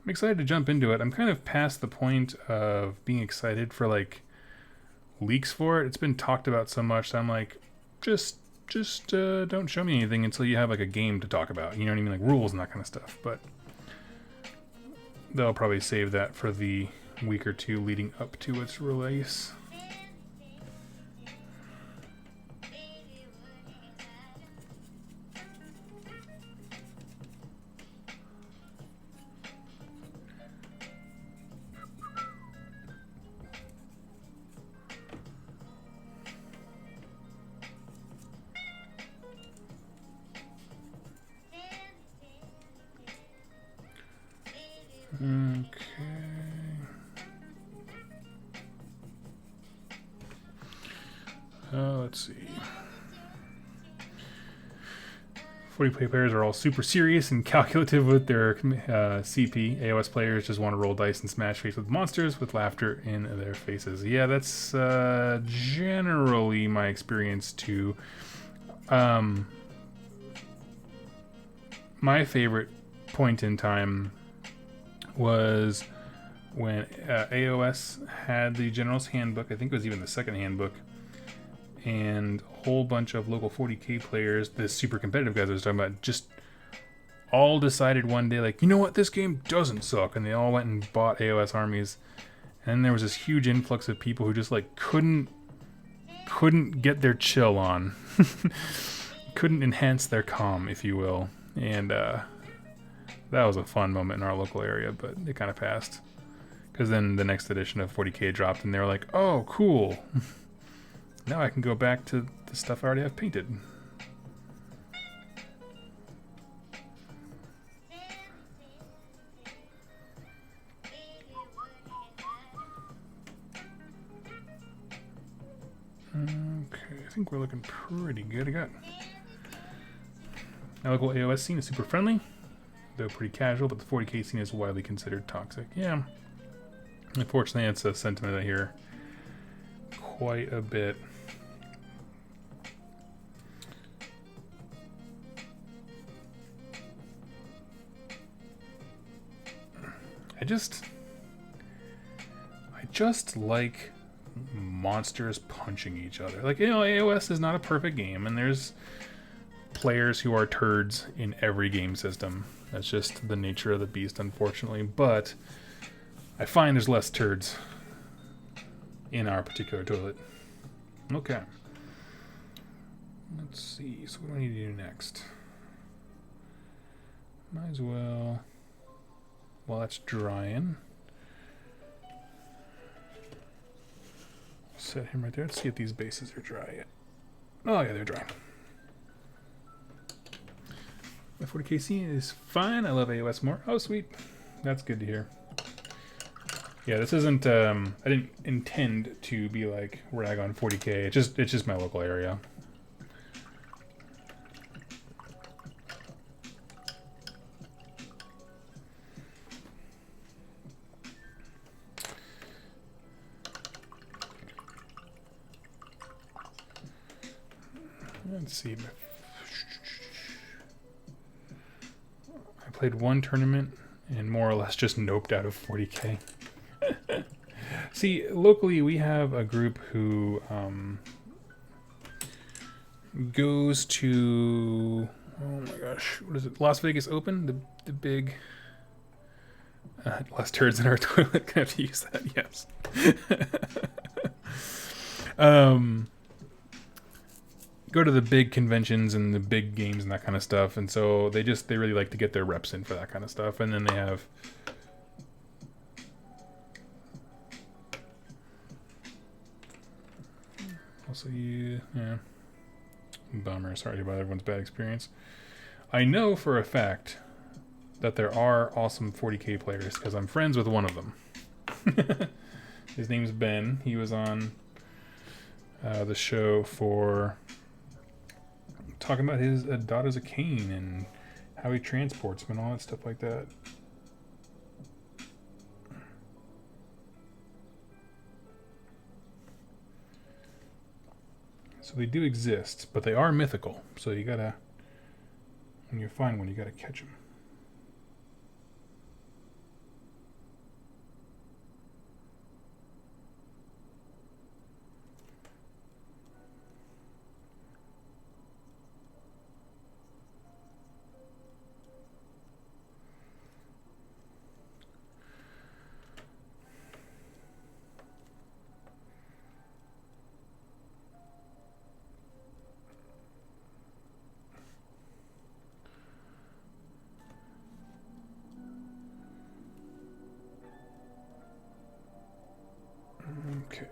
I'm excited to jump into it. I'm kind of past the point of being excited for like leaks for it. It's been talked about so much that I'm like, just don't show me anything until you have like a game to talk about. You know what I mean? Like rules and that kind of stuff. But they'll probably save that for the week or two leading up to its release. Okay. Let's see. 40K players are all super serious and calculative with their CP. AOS players just want to roll dice and smash face with monsters with laughter in their faces. Yeah, that's generally my experience too. My favorite point in time was when AOS had the General's Handbook. I think it was even the second handbook. And a whole bunch of local 40K players, the super competitive guys I was talking about, just all decided one day, like, you know what, this game doesn't suck. And they all went and bought AOS armies. And there was this huge influx of people who just, like, couldn't get their chill on. Couldn't enhance their calm, if you will. And that was a fun moment in our local area, but it kind of passed. Because then the next edition of 40K dropped, and they were like, oh, cool. Now I can go back to the stuff I already have painted. think we're looking pretty good. I got the local AOS scene is super friendly, though pretty casual, but the 40k scene is widely considered toxic. Yeah, unfortunately, it's a sentiment I hear quite a bit. I just like monsters punching each other. Like, you know, AOS is not a perfect game, and there's players who are turds in every game system. That's just the nature of the beast, unfortunately. But I find there's less turds in our particular toilet. Okay. Let's see. So what do I need to do next? Might as well... While that's drying, set him right there. Let's see if these bases are dry yet. Oh yeah, they're dry. My 40k scene is fine. I love AOS more. Oh sweet, that's good to hear. Yeah, this isn't. I didn't intend to be like rag on 40k. It's just my local area. Let's see. I played one tournament and more or less just noped out of 40k. See, locally we have a group who goes to, oh my gosh, what is it? Las Vegas Open, the big. Less turds in our toilet. Gonna have to use that. Yes. Go to the big conventions and the big games and that kind of stuff, and so they really like to get their reps in for that kind of stuff. And then they have also yeah, bummer. Sorry about everyone's bad experience. I know for a fact that there are awesome 40k players because I'm friends with one of them. His name's Ben. He was on the show for talking about his daughters of Cain and how he transports them and all that stuff like that. So they do exist, but they are mythical. So you gotta, when you find one, you gotta catch them. Okay.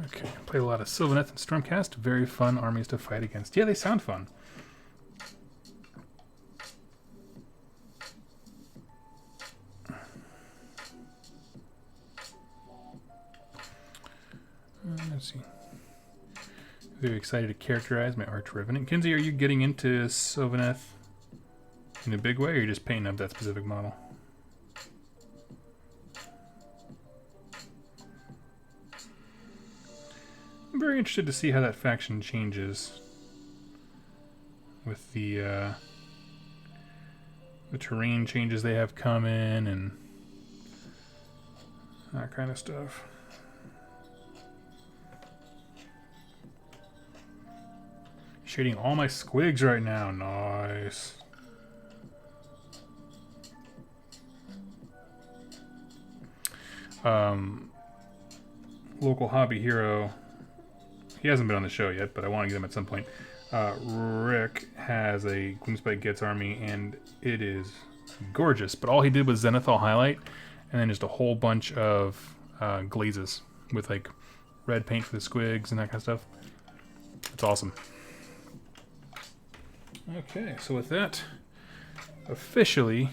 Okay, played a lot of Sylvaneth and Stormcast. Very fun armies to fight against. Yeah, they sound fun. Let's see. Very excited to characterize my Arch Revenant. Kenzie, are you getting into Sylvaneth in a big way, or are you just painting up that specific model? I'm very interested to see how that faction changes with the terrain changes they have coming and that kind of stuff. Shading all my squigs right now. Nice. Local hobby hero. He hasn't been on the show yet, but I want to get him at some point. Rick has a Gloomspite Gets army, and it is gorgeous. But all he did was Zenithal highlight, and then just a whole bunch of glazes with like red paint for the squigs and that kind of stuff. It's awesome. Okay, so with that, officially,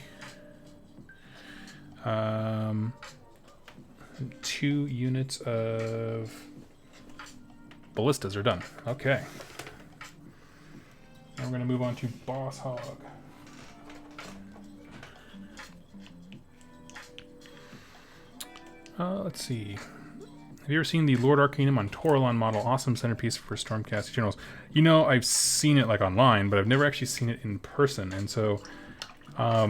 2 units of ballistas are done. Okay. Now we're going to move on to Boss Hog. Let's see. Have you ever seen the Lord Arcanum on Toralon model? Awesome centerpiece for Stormcast Generals. You know, I've seen it like online, but I've never actually seen it in person. And so, I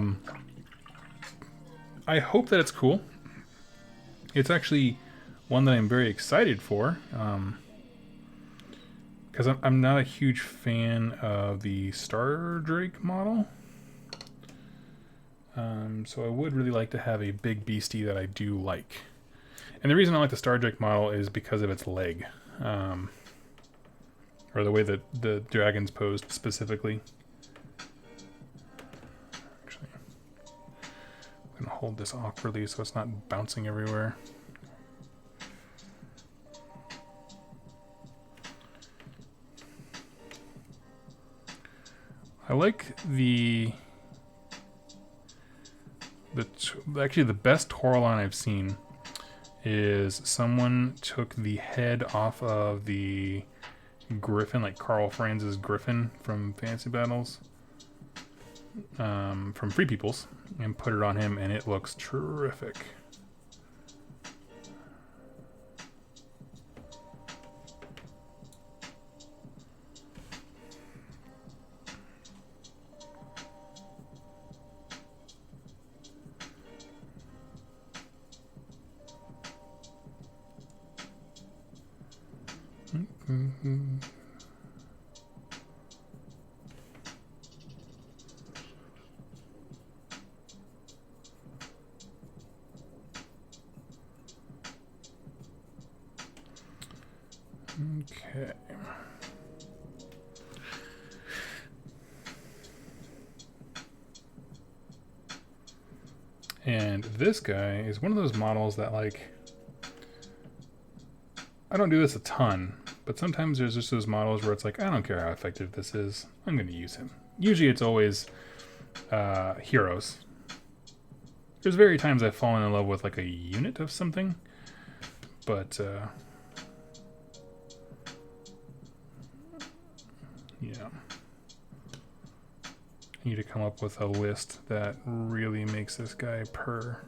hope that it's cool. It's actually one that I'm very excited for. Because I'm not a huge fan of the Star Drake model. So I would really like to have a big beastie that I do like. And the reason I like the Star Drake model is because of its leg. Or the way that the dragon's posed specifically. Actually, I'm going to hold this awkwardly so it's not bouncing everywhere. I like actually the best Toralon I've seen is someone took the head off of the Griffin, like Carl Franz's Griffin from Fantasy Battles, from Free Peoples, and put it on him, and it looks terrific. Okay. And this guy is one of those models that, like, I don't do this a ton, but sometimes there's just those models where it's like, I don't care how effective this is, I'm going to use him. Usually it's always heroes. There's very times I've fallen in love with like a unit of something, but yeah. I need to come up with a list that really makes this guy purr.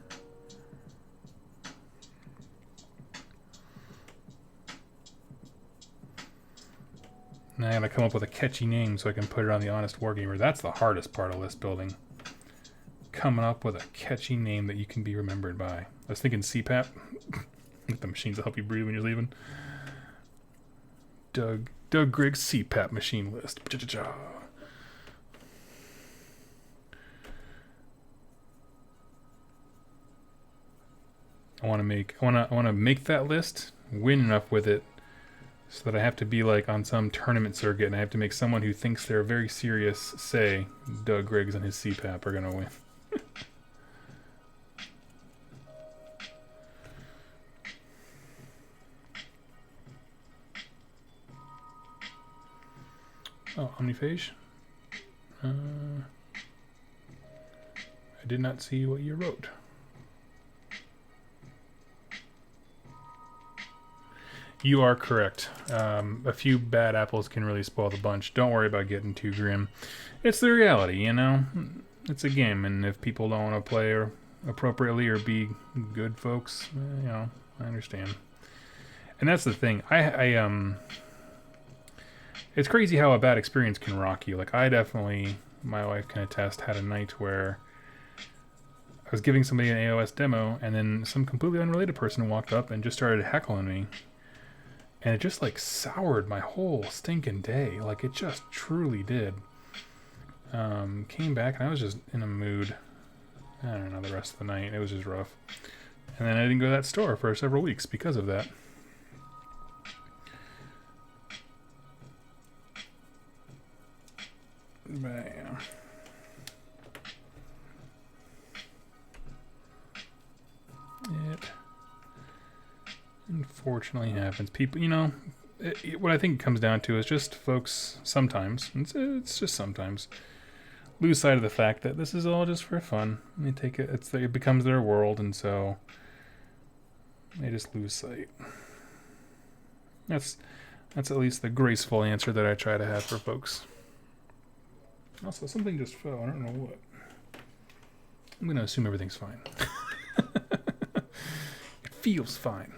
Now I gotta come up with a catchy name so I can put it on the Honest Wargamer. That's the hardest part of list building. Coming up with a catchy name that you can be remembered by. I was thinking CPAP. Like the machines that help you breathe when you're leaving. Doug Griggs CPAP machine list. Cha-cha-cha. I want to make that list, win enough with it, so that I have to be like on some tournament circuit, and I have to make someone who thinks they're very serious say Doug Griggs and his CPAP are gonna win. Oh, Omniphage. I did not see what you wrote. You are correct. A few bad apples can really spoil the bunch. Don't worry about getting too grim. It's the reality, you know? It's a game, and if people don't want to play appropriately or be good folks, you know, I understand. And that's the thing. It's crazy how a bad experience can rock you. Like, I definitely, my wife can attest, had a night where I was giving somebody an AOS demo, and then some completely unrelated person walked up and just started heckling me. And it just, like, soured my whole stinking day. Like, it just truly did. Came back, and I was just in a mood. I don't know, the rest of the night. It was just rough. And then I didn't go to that store for several weeks because of that. But yeah. It unfortunately happens. People, you know, what I think it comes down to is just folks sometimes, it's just sometimes, lose sight of the fact that this is all just for fun. They take it, it becomes their world, and so they just lose sight. That's at least the graceful answer that I try to have for folks. Also, something just fell. I don't know what. I'm going to assume everything's fine. It feels fine.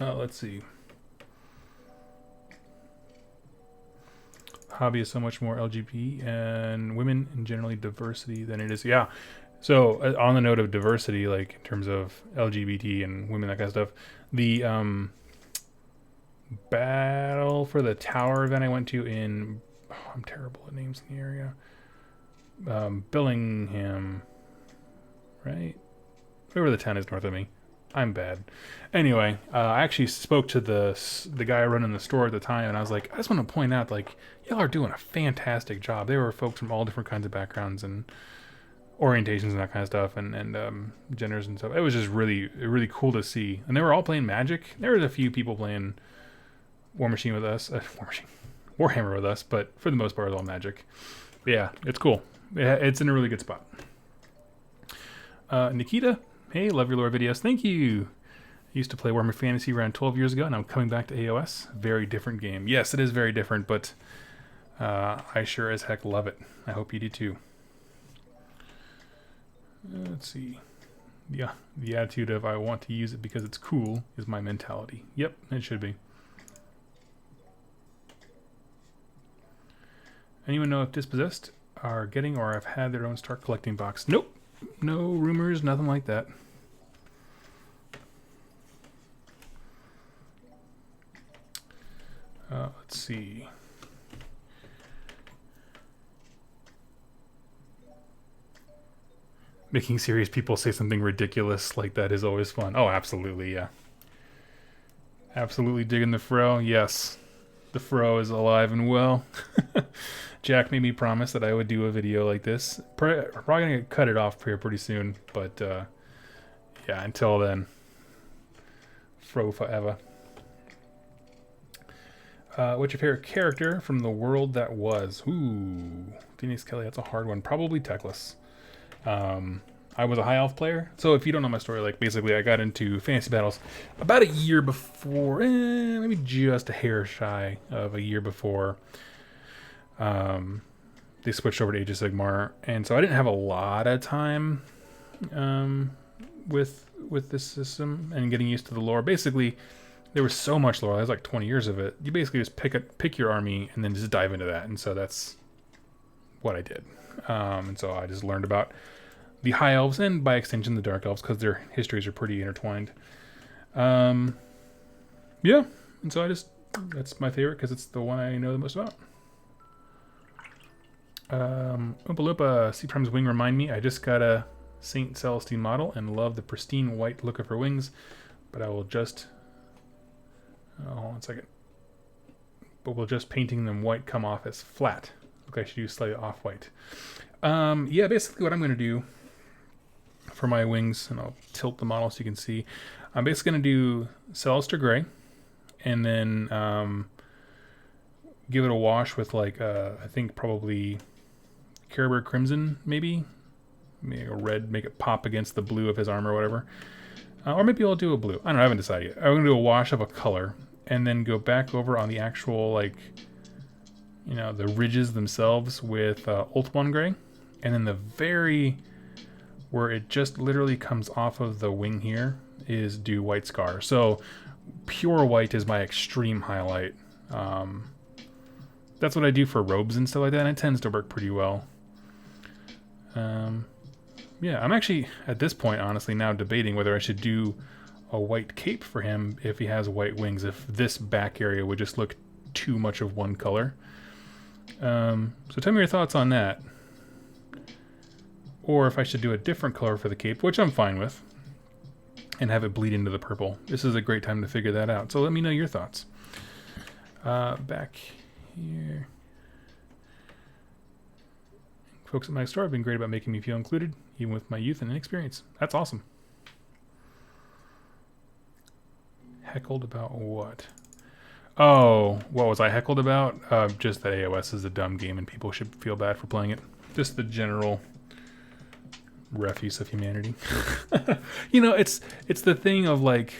Let's see. Hobby is so much more LGBT and women and generally diversity than it is. Yeah. So on the note of diversity, like in terms of LGBT and women, that kind of stuff, the Battle for the Tower event I went to in, I'm terrible at names in the area. Billingham, right? Wherever the town is north of me. I'm bad. Anyway, I actually spoke to the guy running the store at the time, and I was like, I just want to point out, like, y'all are doing a fantastic job. There were folks from all different kinds of backgrounds and orientations and that kind of stuff, and genders and stuff. It was just really cool to see. And they were all playing Magic. There was a few people playing War Machine with us, Warhammer with us, but for the most part, it was all Magic. But yeah, it's cool. It's in a really good spot. Nikita, hey, love your lore videos. Thank you. I used to play Warhammer Fantasy around 12 years ago, and I'm coming back to AOS. Very different game. Yes, it is very different, but I sure as heck love it. I hope you do too. Let's see. Yeah, the attitude of I want to use it because it's cool is my mentality. Yep, it should be. Anyone know if Dispossessed are getting or have had their own Start Collecting box? Nope. No rumors, nothing like that. Let's see. Making serious people say something ridiculous like that is always fun. Oh, absolutely, yeah. Absolutely digging the fro. Yes, the fro is alive and well. Jack made me promise that I would do a video like this. Probably gonna cut it off here pretty soon, but yeah, until then, fro forever. What's your favorite character from the world that was? Ooh, Phoenix Kelly, that's a hard one. Probably Teclis. I was a high elf player, so if you don't know my story, like basically I got into fantasy battles about a year before, maybe just a hair shy of a year before they switched over to Age of Sigmar, and so I didn't have a lot of time with this system and getting used to the lore. Basically, there was so much lore. There's like 20 years of it. You basically just pick your army and then just dive into that, and so that's what I did. And so I just learned about the High Elves and by extension the Dark Elves because their histories are pretty intertwined. Yeah, and so that's my favorite because it's the one I know the most about. Oompa Loompa, C Prime's wing remind me, I just got a Saint Celestine model and love the pristine white look of her wings, but I will just, hold on a second, but will just painting them white come off as flat. Look, I should use slightly off-white. Yeah, basically what I'm going to do for my wings, and I'll tilt the model so you can see, I'm basically going to do Celestar Gray, and then give it a wash with like, I think probably Caribou Crimson, maybe a red, make it pop against the blue of his armor or whatever. Or maybe I'll do a blue. I don't know, I haven't decided yet. I'm going to do a wash of a color, and then go back over on the actual, like, you know, the ridges themselves with Ulthuan Gray, and then the very, where it just literally comes off of the wing here, is do White Scar. So pure white is my extreme highlight. That's what I do for robes and stuff like that, and it tends to work pretty well. Yeah, I'm actually, at this point, honestly, now debating whether I should do a white cape for him if he has white wings, if this back area would just look too much of one color. So tell me your thoughts on that. Or if I should do a different color for the cape, which I'm fine with, and have it bleed into the purple. This is a great time to figure that out. So let me know your thoughts. Back here. Folks at my store have been great about making me feel included, even with my youth and inexperience. That's awesome. Heckled about what? Oh, what was I heckled about? Just that AOS is a dumb game and people should feel bad for playing it. Just the general refuse of humanity. You know, it's the thing of like,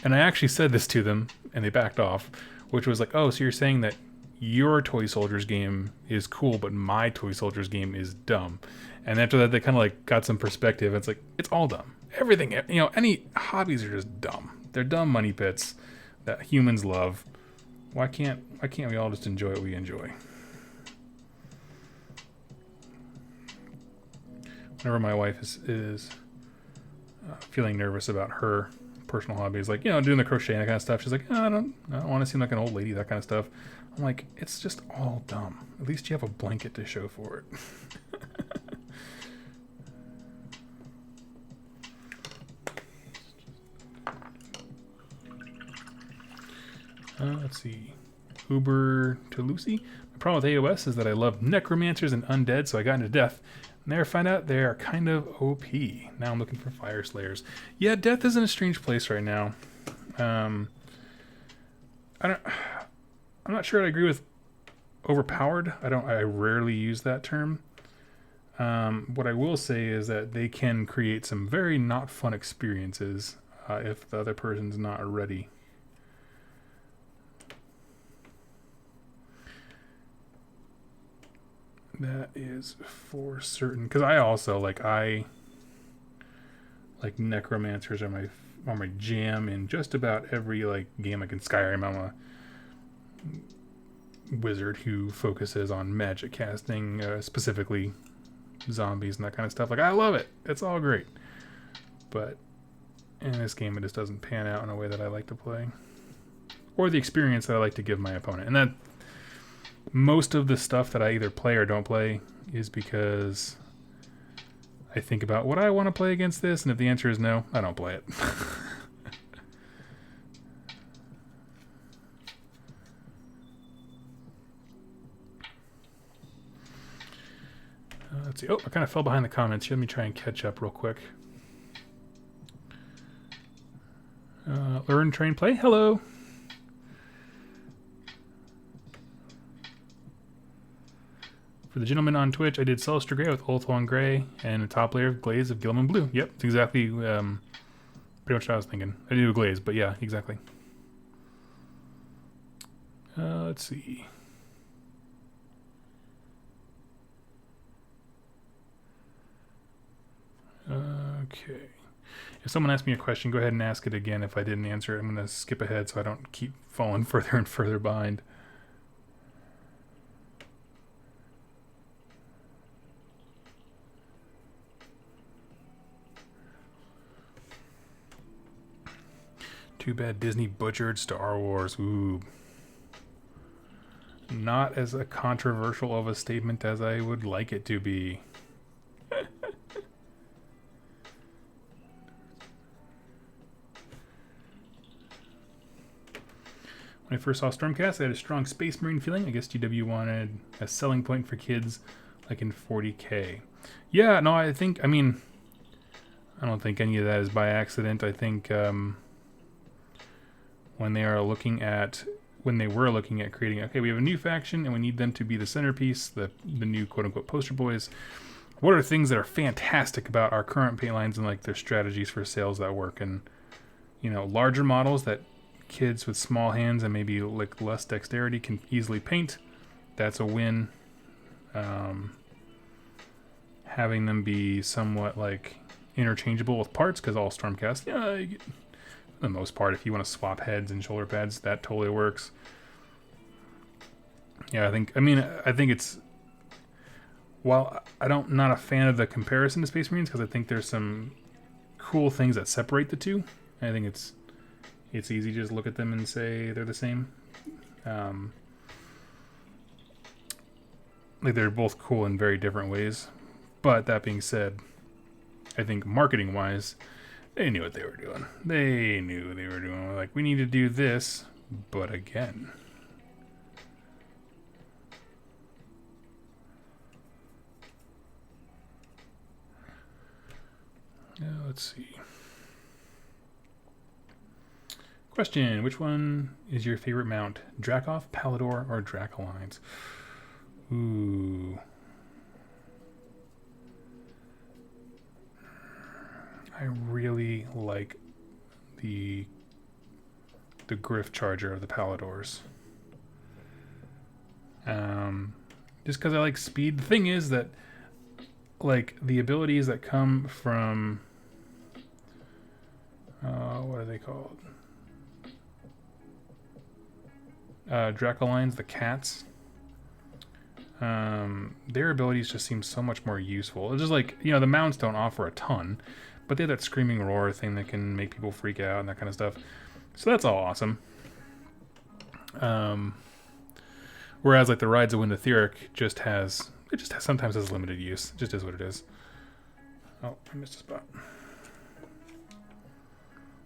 and I actually said this to them and they backed off, which was like, oh, so you're saying that your Toy Soldiers game is cool, but my Toy Soldiers game is dumb. And after that, they kind of like got some perspective. It's like, it's all dumb. Everything, you know, any hobbies are just dumb. They're dumb money pits that humans love. Why can't we all just enjoy what we enjoy? Whenever my wife is feeling nervous about her personal hobbies, like, you know, doing the crochet and that kind of stuff, she's like, oh, I don't want to seem like an old lady, that kind of stuff. I'm like, it's just all dumb. At least you have a blanket to show for it. Let's see. Uber to Lucy. The problem with AOS is that I love necromancers and undead, so I got into death. And there I find out they are kind of OP. Now I'm looking for fire slayers. Yeah, death is in a strange place right now. I'm not sure I agree with overpowered. I rarely use that term. What I will say is that they can create some very not fun experiences if the other person's not ready. That is for certain. Because I also like necromancers are my jam in just about every like game. Like in Skyrim, I'm a wizard who focuses on magic casting, specifically zombies and that kind of stuff. Like, I love it. It's all great. But in this game, it just doesn't pan out in a way that I like to play, or the experience that I like to give my opponent. And that most of the stuff that I either play or don't play is because I think about what I want to play against this, and if the answer is no, I don't play it. Let's see. Oh, I kind of fell behind the comments here. Let me try and catch up real quick. Learn, train, play. Hello. For the gentleman on Twitch, I did Celestia Grey with Ulthuan Grey and a top layer of glaze of Gilliman Blue. Yep, it's exactly pretty much what I was thinking. I do a glaze, but yeah, exactly. Let's see. Okay. If someone asks me a question, go ahead and ask it again. If I didn't answer it, I'm going to skip ahead so I don't keep falling further and further behind. Too bad Disney butchered Star Wars. Ooh. Not as a controversial of a statement as I would like it to be. When I first saw Stormcast, I had a strong Space Marine feeling. I guess GW wanted a selling point for kids like in 40K. Yeah, no, I don't think any of that is by accident. I think when they were looking at creating, okay, we have a new faction and we need them to be the centerpiece, the new quote-unquote poster boys. What are things that are fantastic about our current paint lines and like their strategies for sales that work? And, you know, larger models that kids with small hands and maybe like less dexterity can easily paint. That's a win. Having them be somewhat like interchangeable with parts, because all Stormcast, for the most part, if you want to swap heads and shoulder pads, that totally works. Yeah, I think it's, while not a fan of the comparison to Space Marines, because I think there's some cool things that separate the two. I think it's easy to just look at them and say they're the same. Like they're both cool in very different ways. But that being said, I think marketing-wise, they knew what they were doing. They knew what they were doing. Like, we need to do this, but again. Let's see. Question: which one is your favorite mount? Dracoff, Pallador, or Dracolines? Ooh. I really like the Griff Charger of the Palladors. Just because I like speed. The thing is that, like, the abilities that come from what are they called? Dracolines, the cats. Their abilities just seem so much more useful. It's just like, you know, the mounts don't offer a ton, but they have that screaming roar thing that can make people freak out and that kind of stuff. So that's all awesome. Whereas like the Rides of Wind Etheric sometimes has limited use. It just is what it is. Oh, I missed a spot.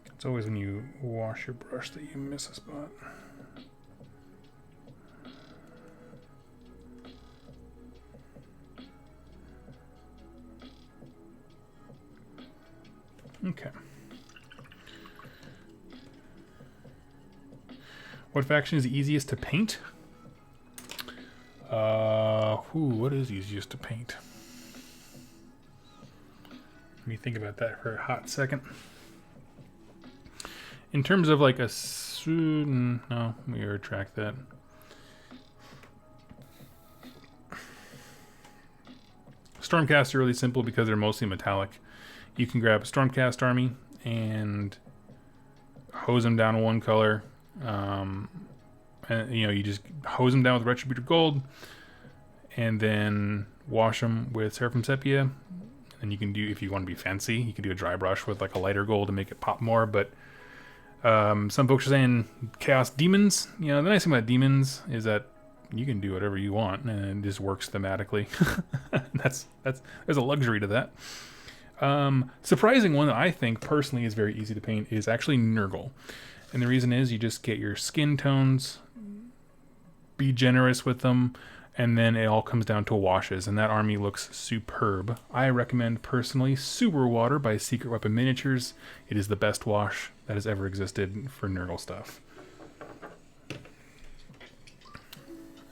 It's always when you wash your brush that you miss a spot. Okay. What faction is the easiest to paint? What is easiest to paint? Let me think about that for a hot second. In terms of like no, we retract that. Stormcast are really simple because they're mostly metallic. You can grab a Stormcast army and hose them down to one color. And you know, you just hose them down with Retributor Gold, and then wash them with Seraphim Sepia. And you can do, if you want to be fancy, you can do a dry brush with like a lighter gold to make it pop more. But some folks are saying Chaos Demons. You know, the nice thing about Demons is that you can do whatever you want, and it just works thematically. There's a luxury to that. Surprising one that I think personally is very easy to paint is actually Nurgle. And the reason is you just get your skin tones, be generous with them, and then it all comes down to washes, and that army looks superb. I recommend personally Sewer Water by Secret Weapon Miniatures. It is the best wash that has ever existed for Nurgle stuff.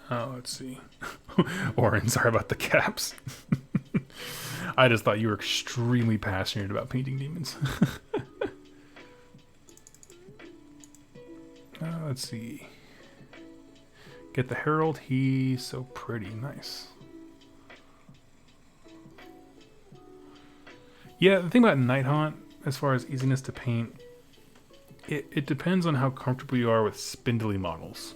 Let's see. Oren, sorry about the caps. I just thought you were extremely passionate about painting demons. Let's see. Get the Herald. He's so pretty. Nice. Yeah, the thing about Nighthaunt, as far as easiness to paint, it depends on how comfortable you are with spindly models.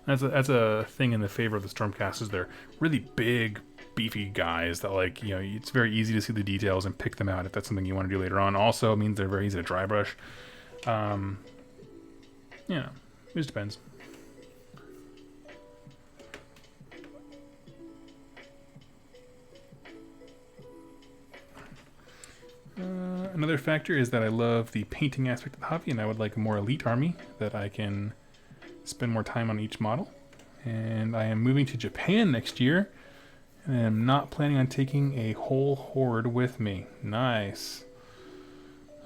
That's a thing in the favor of the Stormcasters. They're really big, beefy guys that, like, you know, it's very easy to see the details and pick them out if that's something you want to do later on. Also, it means they're very easy to dry brush. Yeah, it just depends. Another factor is that I love the painting aspect of the hobby, and I would like a more elite army that I can spend more time on each model. And I am moving to Japan next year, and I'm not planning on taking a whole horde with me. Nice.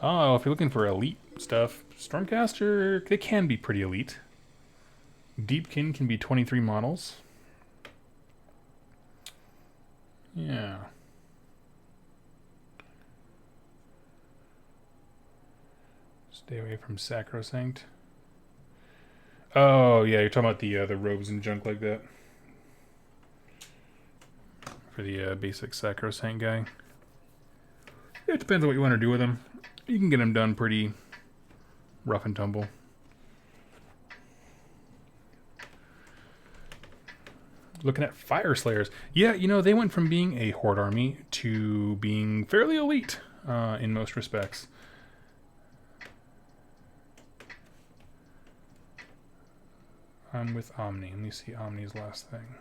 Oh, if you're looking for elite stuff, Stormcaster, they can be pretty elite. Deepkin can be 23 models. Yeah. Stay away from Sacrosanct. Oh, yeah, you're talking about the robes and junk like that. For the basic Sacrosanct guy. It depends on what you want to do with them. You can get them done pretty rough and tumble. Looking at Fire Slayers. Yeah, you know, they went from being a horde army to being fairly elite in most respects. I'm with Omni. Let me see Omni's last thing.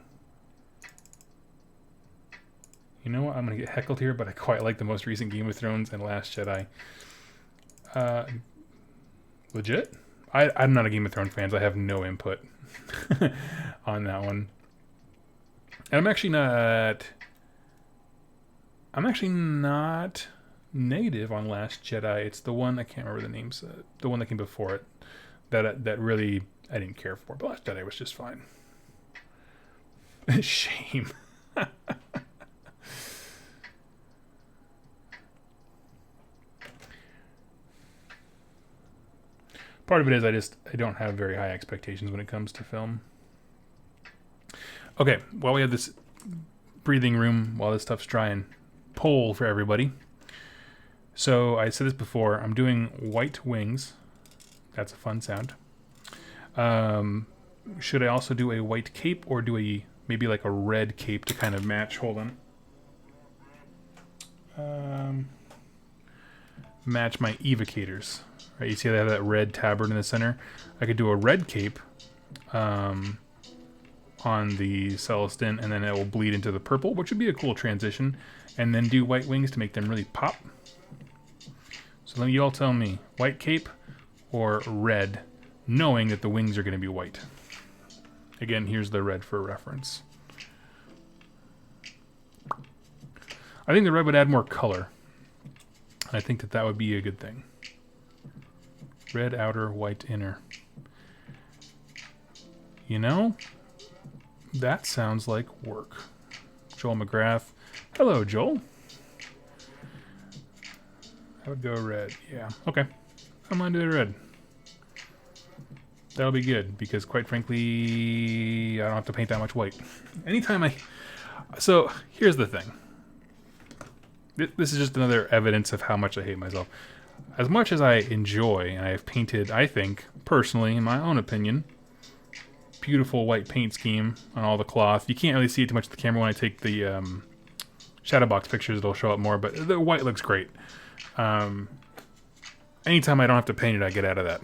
You know what? I'm going to get heckled here, but I quite like the most recent Game of Thrones and Last Jedi. Legit? I'm not a Game of Thrones fan, so I have no input on that one. And I'm actually not negative on Last Jedi. It's the one, I can't remember the names, the one that came before it, that really I didn't care for. But Last Jedi was just fine. Shame. Part of it is I don't have very high expectations when it comes to film. Okay, while we have this breathing room, while this stuff's drying, poll for everybody. So I said this before, I'm doing white wings. That's a fun sound. Should I also do a white cape or do maybe like a red cape to kind of match? Hold on. Match my evocators. Right, you see they have that red tabard in the center. I could do a red cape on the Celestin, and then it will bleed into the purple, which would be a cool transition. And then do white wings to make them really pop. So let you all tell me, white cape or red, knowing that the wings are going to be white. Again, here's the red for reference. I think the red would add more color. I think that would be a good thing. Red outer, white inner. You know, that sounds like work. Joel McGrath. Hello, Joel. I would go red. Yeah, okay. I'm gonna do the red. That'll be good, because quite frankly, I don't have to paint that much white. So, here's the thing. This is just another evidence of how much I hate myself. As much as I enjoy, and I have painted, I think, personally, in my own opinion, beautiful white paint scheme on all the cloth. You can't really see it too much with the camera when I take the shadow box pictures, it'll show up more, but the white looks great. Anytime I don't have to paint it, I get out of that.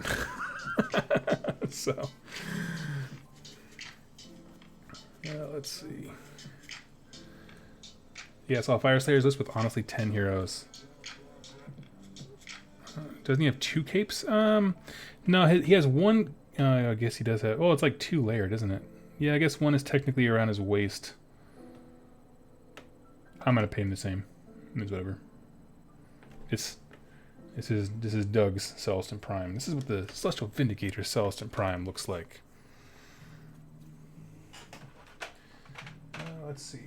So, let's see. Yeah, so Fire Slayer's list with honestly 10 heroes. Doesn't he have 2 capes? No, he has one. I guess he does have. Oh, it's like 2 layered, isn't it? Yeah, I guess one is technically around his waist. I'm gonna paint him the same. It's whatever. This is Doug's Celestin Prime. This is what the Celestial Vindicator Celestin Prime looks like. Let's see.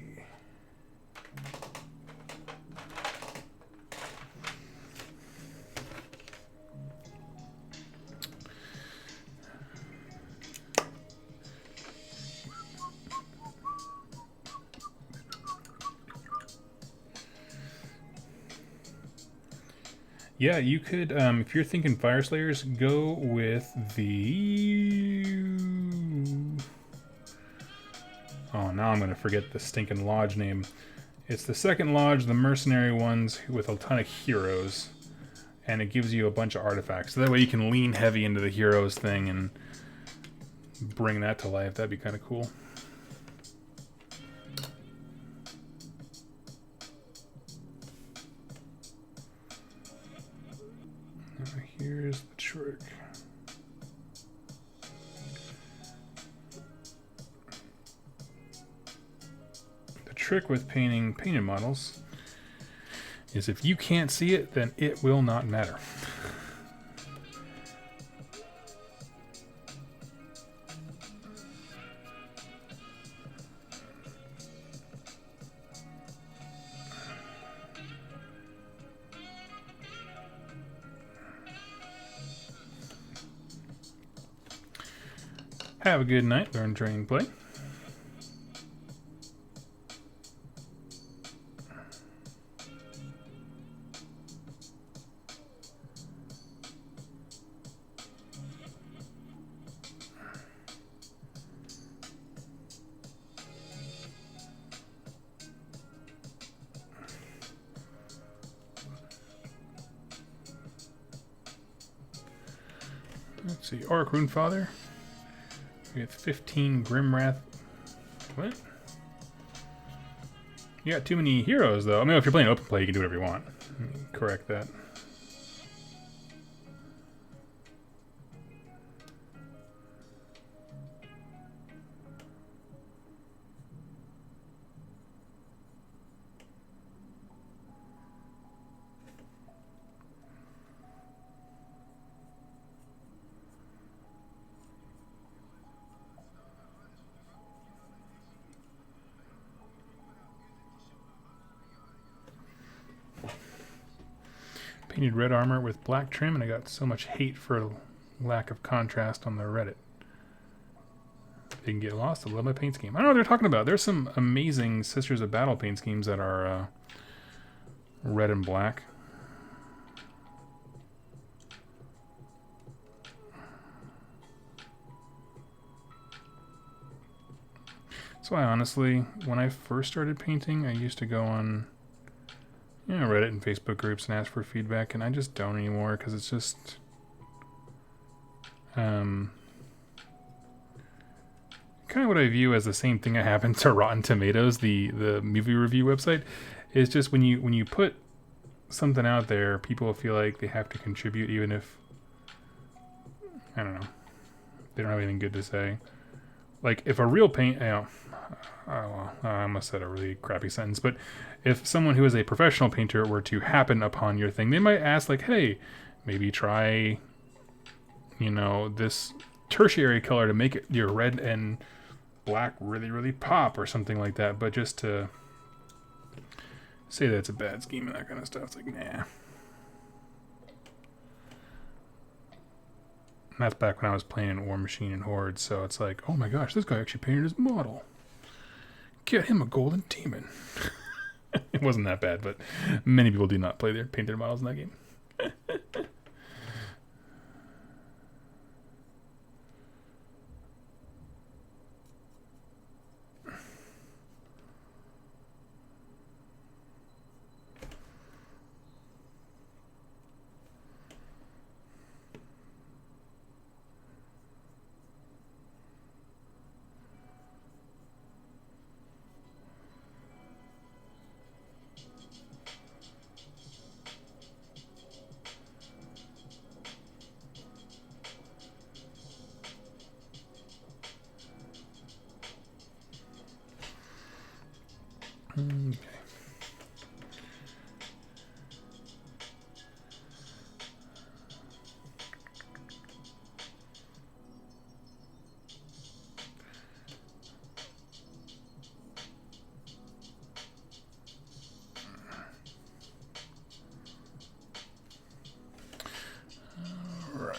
Yeah, you could, if you're thinking Fire Slayers, go with the... Oh, now I'm going to forget the stinking lodge name. It's the second lodge, the mercenary ones with a ton of heroes. And it gives you a bunch of artifacts. So that way you can lean heavy into the heroes thing and bring that to life. That'd be kind of cool. Here's the trick. The trick with painting painted models is if you can't see it, then it will not matter. Have a good night. Learn, train, play. Let's see. Auric Runefather. We have 15 Grimwrath. What? You got too many heroes, though. I mean, if you're playing open play, you can do whatever you want. Let me correct that. painted red armor with black trim, and I got so much hate for lack of contrast on the Reddit. They can get lost. I love my paint scheme. I don't know what they're talking about. There's some amazing Sisters of Battle paint schemes that are red and black. So I honestly, when I first started painting, I used to go on Reddit and Facebook groups and ask for feedback, and I just don't anymore because it's just kind of what I view as the same thing that happened to Rotten Tomatoes, the movie review website. Is just when you put something out there, people feel like they have to contribute, even if, I don't know, they don't have anything good to say. Like, if a real paint, I almost said a really crappy sentence, but if someone who is a professional painter were to happen upon your thing, they might ask, like, hey, maybe try, this tertiary color to make it your red and black really, really pop or something like that. But just to say that it's a bad scheme and that kind of stuff, it's like, nah. And that's back when I was playing in War Machine and Horde, so it's like, oh my gosh, this guy actually painted his model. Get him a golden demon. It wasn't that bad, but many people do not paint their models in that game. Okay. All right.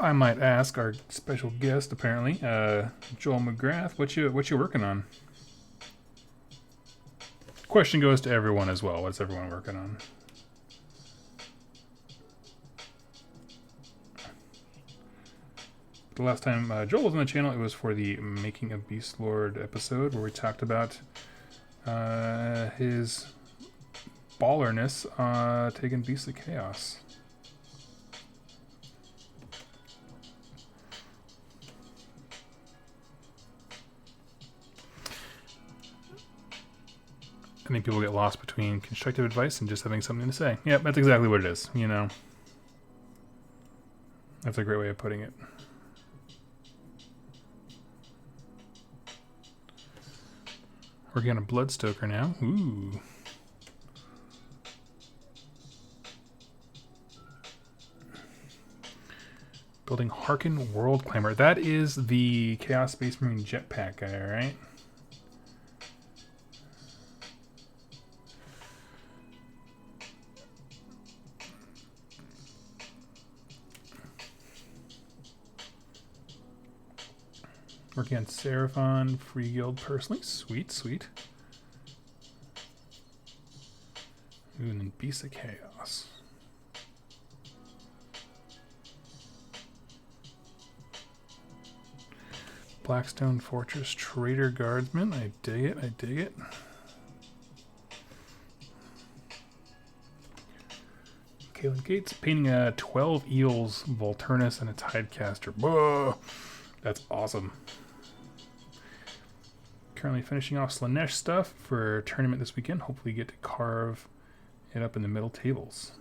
I might ask our special guest, apparently, Joel McGrath, what you working on? Question goes to everyone as well. What's everyone working on? The last time Joel was on the channel, it was for the Making a Beast Lord episode where we talked about his ballerness taking Beasts of Chaos. I think people get lost between constructive advice and just having something to say. Yep, that's exactly what it is, That's a great way of putting it. Working on a Bloodstoker now. Ooh. Building Harken World Climber. That is the Chaos Space Marine jetpack guy, right? Working on Seraphon, Free Guild personally. Sweet, sweet. Ooh, and then Beast of Chaos. Blackstone Fortress, Trader Guardsman. I dig it, I dig it. Kaylin Gates painting 12 eels, Volturnus, and a Tidecaster. Whoa! That's awesome. Currently finishing off Slanesh stuff for tournament this weekend. Hopefully get to carve it up in the middle tables.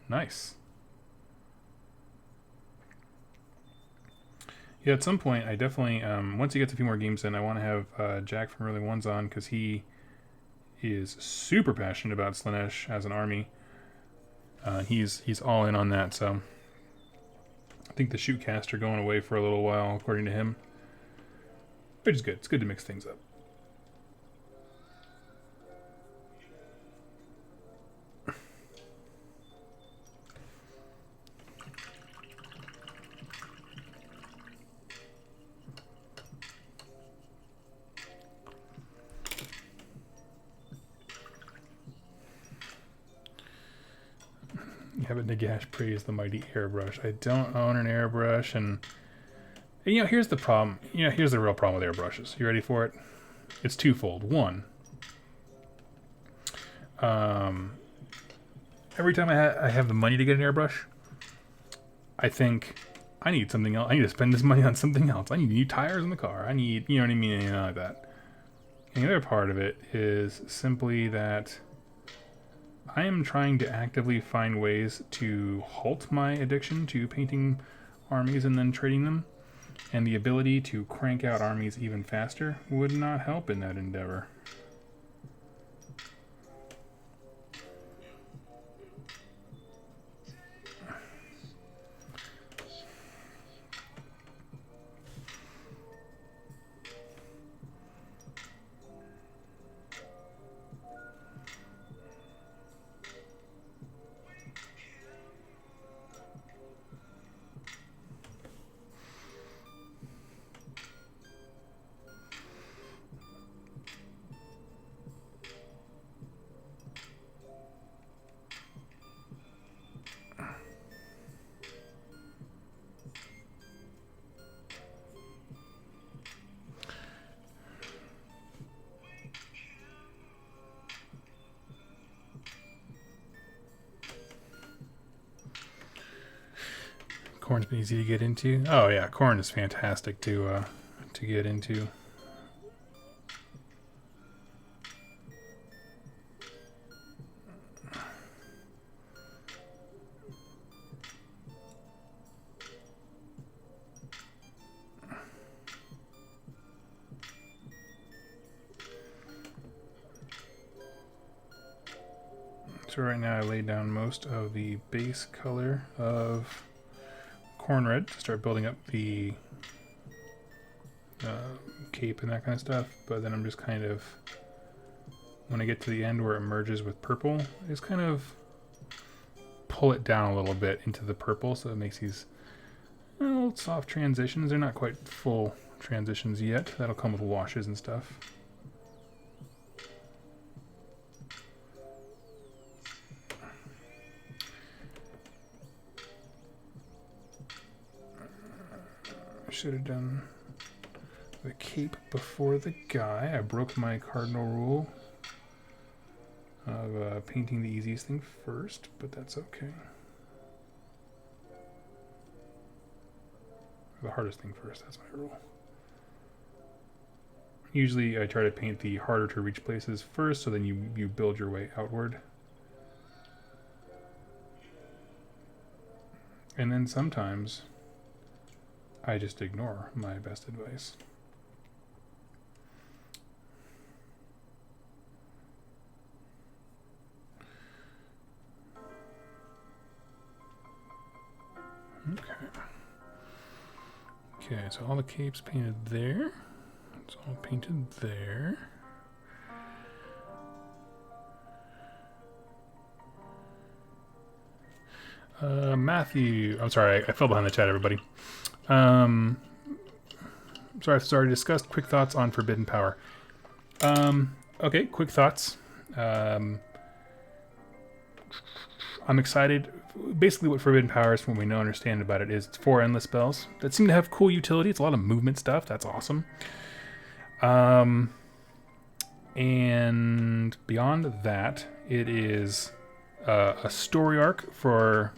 Nice. Yeah, at some point, I definitely, once he gets a few more games in, I want to have Jack from Early Ones on, because he is super passionate about Slanesh as an army. He's all in on that, so I think the shootcaster going away for a little while, according to him. Which is good. It's good to mix things up. Habit Nagash praised the mighty airbrush. I don't own an airbrush, and you know, here's the problem. You know, here's the real problem with airbrushes. You ready for it? It's twofold. One, every time I have the money to get an airbrush, I think I need something else. I need to spend this money on something else. I need new tires in the car. I need, you know what I mean, anything like that. And the other part of it is simply that I am trying to actively find ways to halt my addiction to painting armies and then trading them. And the ability to crank out armies even faster would not help in that endeavor. Corn's been easy to get into. Oh yeah, corn is fantastic to get into. So right now I laid down most of the base color of corn red to start building up the cape and that kind of stuff, but then I'm just kind of, when I get to the end where it merges with purple, I just kind of pull it down a little bit into the purple so it makes these little soft transitions. They're not quite full transitions yet. That'll come with washes and stuff. Should have done the cape before the guy. I broke my cardinal rule of painting the easiest thing first, but that's okay. The hardest thing first, that's my rule. Usually I try to paint the harder to reach places first, so then you build your way outward. And then sometimes I just ignore my best advice. Okay. Okay, so all the capes painted there. It's all painted there. Matthew, I'm sorry, I fell behind the chat, everybody. Sorry, I've already discussed. Quick thoughts on Forbidden Power. Okay, quick thoughts. I'm excited. Basically, what Forbidden Power is, from what we know and understand about it, is 4 endless spells that seem to have cool utility. It's a lot of movement stuff. That's awesome. And beyond that, it is a story arc for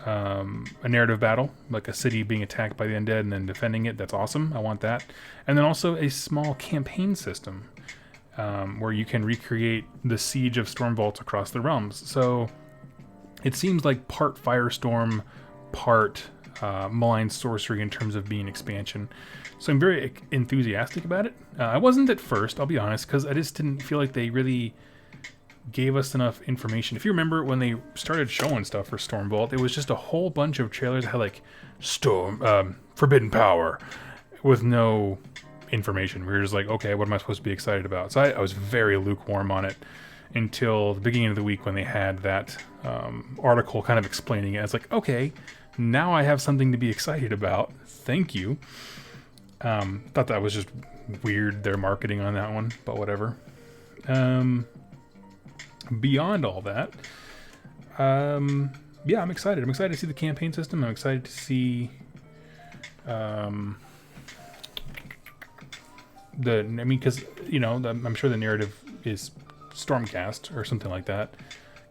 a narrative battle, like a city being attacked by the undead and then defending it. That's awesome. I want that. And then also a small campaign system where you can recreate the siege of storm vaults across the realms. So it seems like part Firestorm, part malign sorcery in terms of being expansion. So I'm very enthusiastic about it. I wasn't at first, I'll be honest, because I just didn't feel like they really gave us enough information. If you remember when they started showing stuff for Stormbolt, it was just a whole bunch of trailers that had like Forbidden Power with no information. We were just like, okay, what am I supposed to be excited about? So I was very lukewarm on it until the beginning of the week when they had that article kind of explaining it. It's like, okay, now I have something to be excited about. Thank you. Thought that was just weird, their marketing on that one, but whatever. Beyond all that, yeah, I'm excited. I'm excited to see the campaign system. I'm excited to see because I'm sure the narrative is Stormcast or something like that,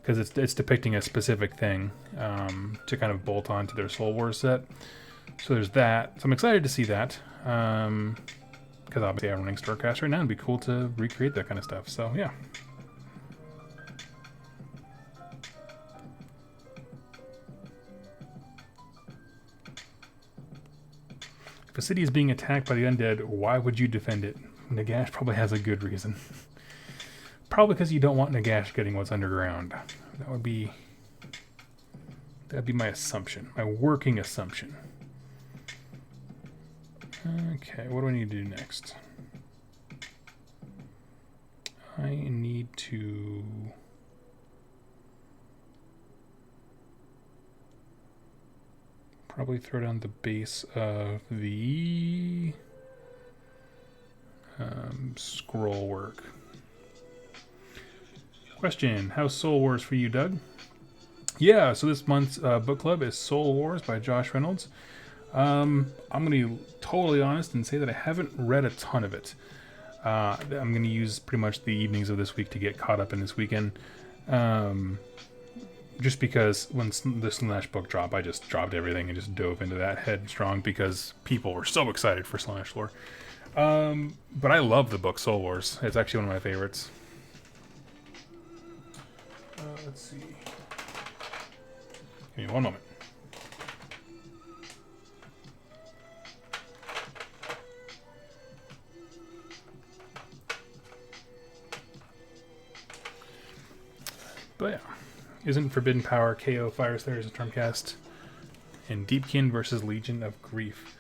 because it's depicting a specific thing to kind of bolt on to their Soul Wars set. So there's that. So I'm excited to see that, because obviously I'm running Stormcast right now, and it'd be cool to recreate that kind of stuff. So yeah. If a city is being attacked by the undead, why would you defend it? Nagash probably has a good reason. Probably because you don't want Nagash getting what's underground. That'd be my assumption, my working assumption. Okay, what do I need to do next? I need to probably throw down the base of the scroll work. Question, how's Soul Wars for you, Doug? Yeah, so this month's book club is Soul Wars by Josh Reynolds. I'm going to be totally honest and say that I haven't read a ton of it. I'm going to use pretty much the evenings of this week to get caught up in this weekend. Just because when the Slash book dropped, I just dropped everything and just dove into that headstrong because people were so excited for Slash lore. But I love the book Soul Wars. It's actually one of my favorites. Let's see. Give me one moment. But yeah, isn't Forbidden Power KO Fire Slayers a Stormcast and Deepkin versus Legion of Grief?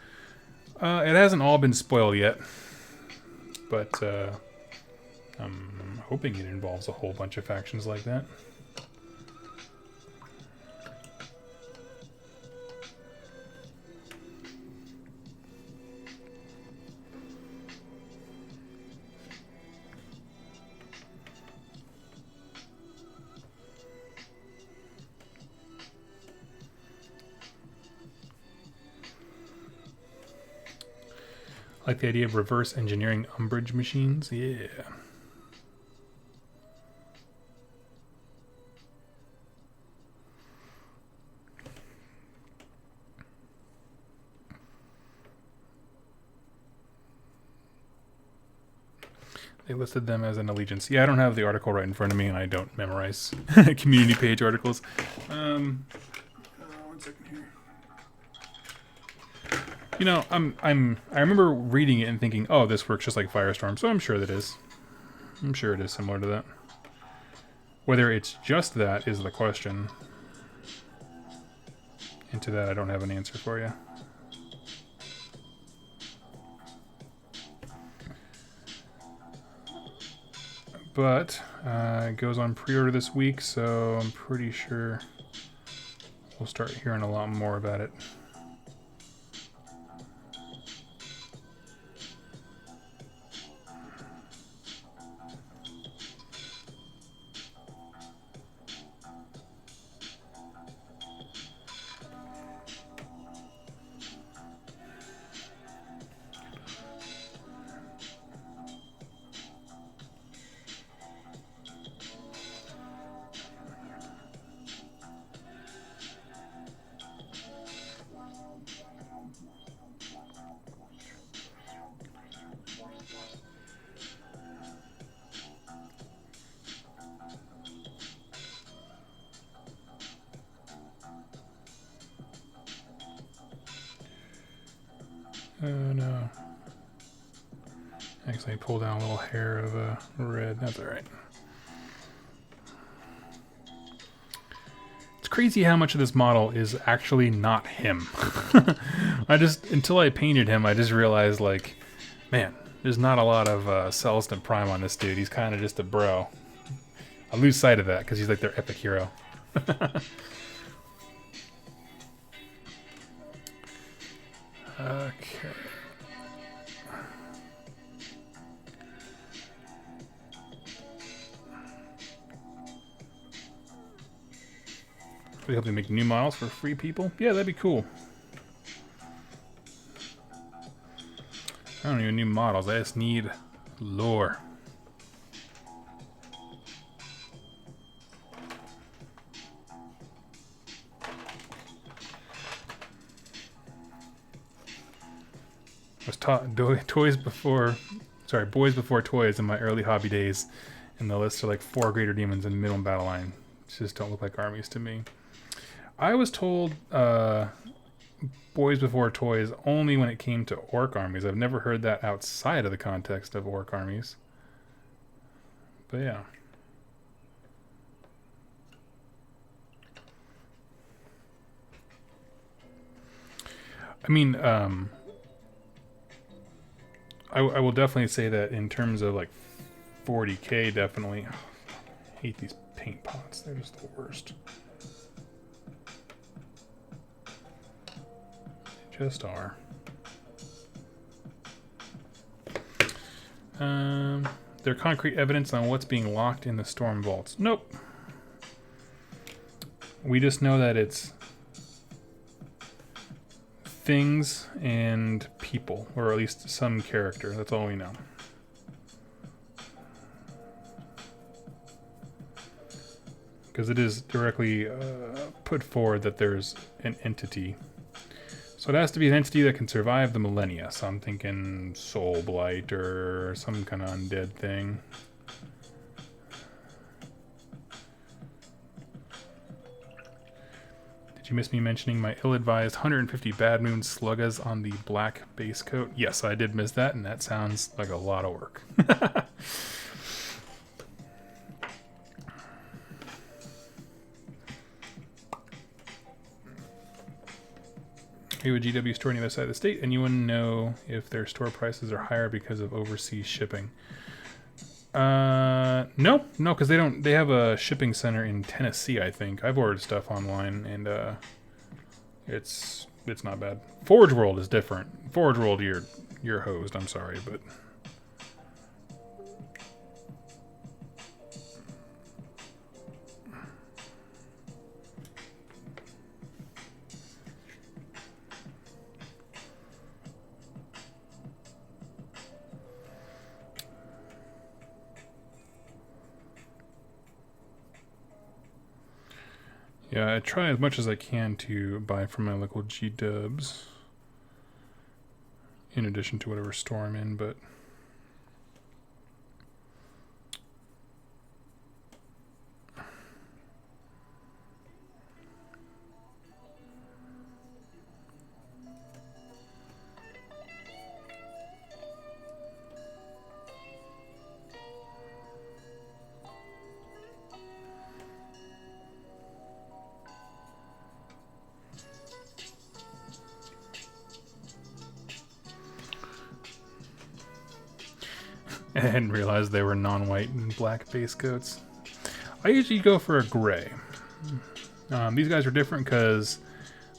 It hasn't all been spoiled yet, but I'm hoping it involves a whole bunch of factions like that. I like the idea of reverse engineering umbrage machines. Yeah. They listed them as an allegiance. Yeah, I don't have the article right in front of me, and I don't memorize community page articles. One second here. You know, I remember reading it and thinking, oh, this works just like Firestorm, so I'm sure that is. I'm sure it is similar to that. Whether it's just that is the question. And to that, I don't have an answer for you. But it goes on pre-order this week, so I'm pretty sure we'll start hearing a lot more about it. Oh no. Actually pull down a little hair of red. That's alright. crazy how much of this model is actually not him. Until I painted him, I just realized, like, man, there's not a lot of Celestin Prime on this dude. He's kind of just a bro. I lose sight of that because he's like their epic hero. Okay. We hope they make new models for free people. Yeah, that'd be cool. I don't need new models. I just need lore. I was taught boys before toys in my early hobby days, and the list are like 4 greater demons in the middle battle line. Just don't look like armies to me. I was told boys before toys only when it came to orc armies. I've never heard that outside of the context of orc armies. But yeah. I mean, I will definitely say that in terms of like 40k, definitely. Oh, I hate these paint pots. They're just the worst. They just are. There concrete evidence on what's being locked in the storm vaults. Nope. We just know that it's things and people, or at least some character. That's all we know. Because it is directly put forward that there's an entity. So it has to be an entity that can survive the millennia. So I'm thinking Soul Blight or some kind of undead thing. Did you miss me mentioning my ill-advised 150 Bad Moon Sluggas on the black base coat? Yes, I did miss that, and that sounds like a lot of work. Are you a GW store on the other side of the state, and you want to know if their store prices are higher because of overseas shipping? No, because they have a shipping center in Tennessee, I think. I've ordered stuff online, and it's not bad. Forge World is different. Forge World, you're hosed. I'm sorry, but yeah, I try as much as I can to buy from my local G-dubs, in addition to whatever store I'm in, but I didn't realize they were non-white and black base coats. I usually go for a gray. These guys are different because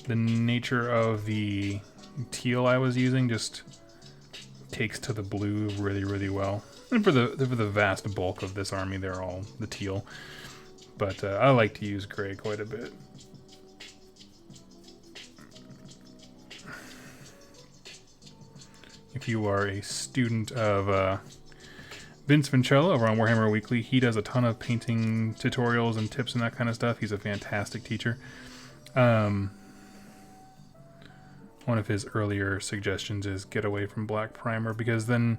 the nature of the teal I was using just takes to the blue really, really well. And for the vast bulk of this army, they're all the teal. But I like to use gray quite a bit. If you are a student of Vince Vincello over on Warhammer Weekly, he does a ton of painting tutorials and tips and that kind of stuff. He's a fantastic teacher. One of his earlier suggestions is get away from black primer, because then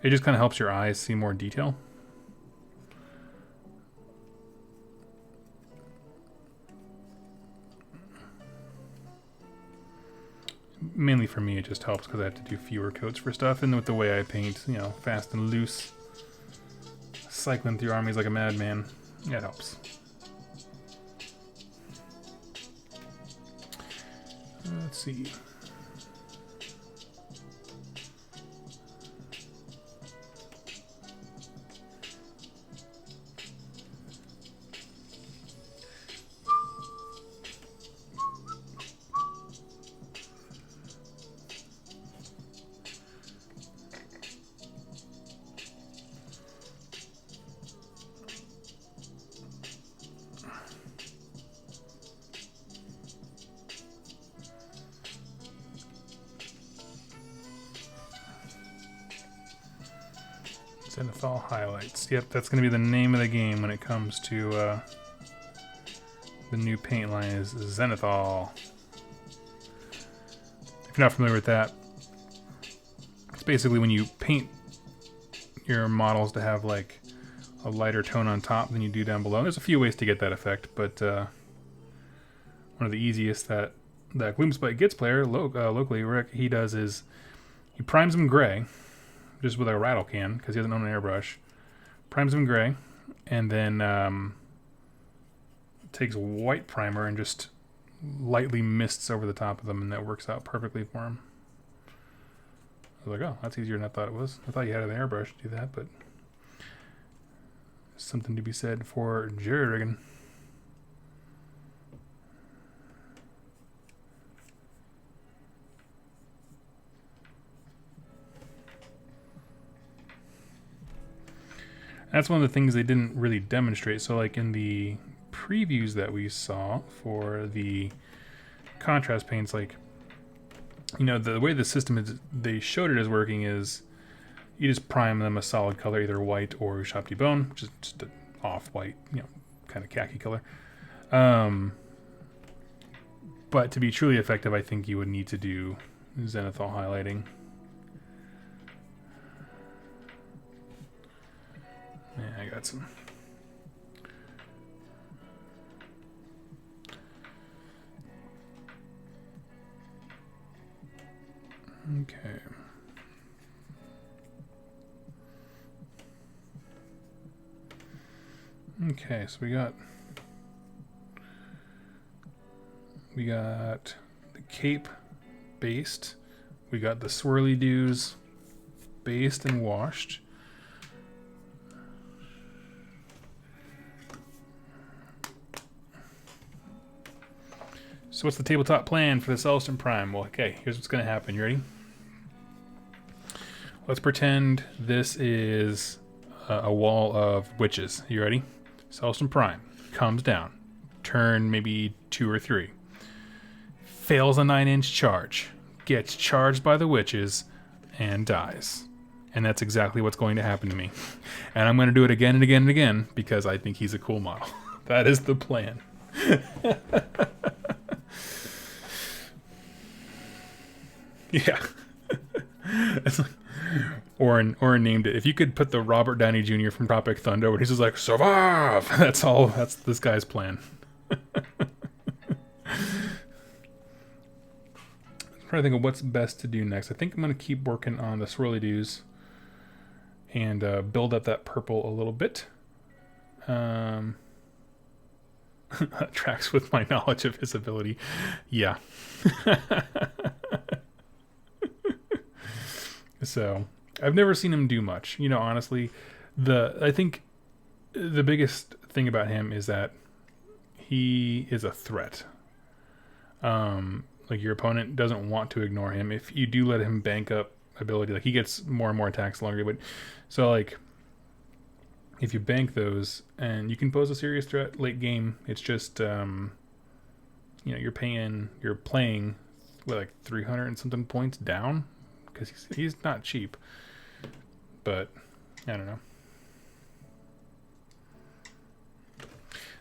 it just kind of helps your eyes see more detail. Mainly for me, it just helps because I have to do fewer coats for stuff, and with the way I paint, you know, fast and loose, cycling through armies like a madman, that helps. Let's see. Zenithal highlights. Yep, that's going to be the name of the game when it comes to the new paint line is Zenithal. If you're not familiar with that, it's basically when you paint your models to have like a lighter tone on top than you do down below. There's a few ways to get that effect, but one of the easiest that Gloomspite Gets player locally, Rick, he does is he primes them gray, just with a rattle can, because he doesn't own an airbrush. Primes them gray, and then takes white primer and just lightly mists over the top of them, and that works out perfectly for him. I was like, oh, that's easier than I thought it was. I thought you had an airbrush to do that, but something to be said for jury rigging. That's one of the things they didn't really demonstrate. So like in the previews that we saw for the contrast paints, like, you know, the way the system is, they showed it as working is you just prime them a solid color, either white or Shop Bone, which is just an off-white, you know, kind of khaki color. But to be truly effective, I think you would need to do zenithal highlighting. Yeah, I got some. Okay. Okay, so we got the cape based, we got the swirly dews based and washed. So what's the tabletop plan for the Celestin Prime? Well, okay, here's what's going to happen. You ready? Let's pretend this is a wall of witches. You ready? Celestin Prime comes down. Turn maybe 2 or 3. Fails a 9-inch charge. Gets charged by the witches and dies. And that's exactly what's going to happen to me. And I'm going to do it again and again and again because I think he's a cool model. That is the plan. Yeah. Oren named it. If you could put the Robert Downey Jr. from Tropic Thunder, where he's just like, survive! That's this guy's plan. I'm trying to think of what's best to do next. I think I'm going to keep working on the swirly dews and build up that purple a little bit. That tracks with my knowledge of his ability. Yeah. So I've never seen him do much. You know, honestly, I think the biggest thing about him is that he is a threat. Like your opponent doesn't want to ignore him. If you do let him bank up ability, like he gets more and more attacks longer. But so like if you bank those and you can pose a serious threat late game, it's just you know, you're playing with like 300 and something points down. Because he's not cheap, but I don't know.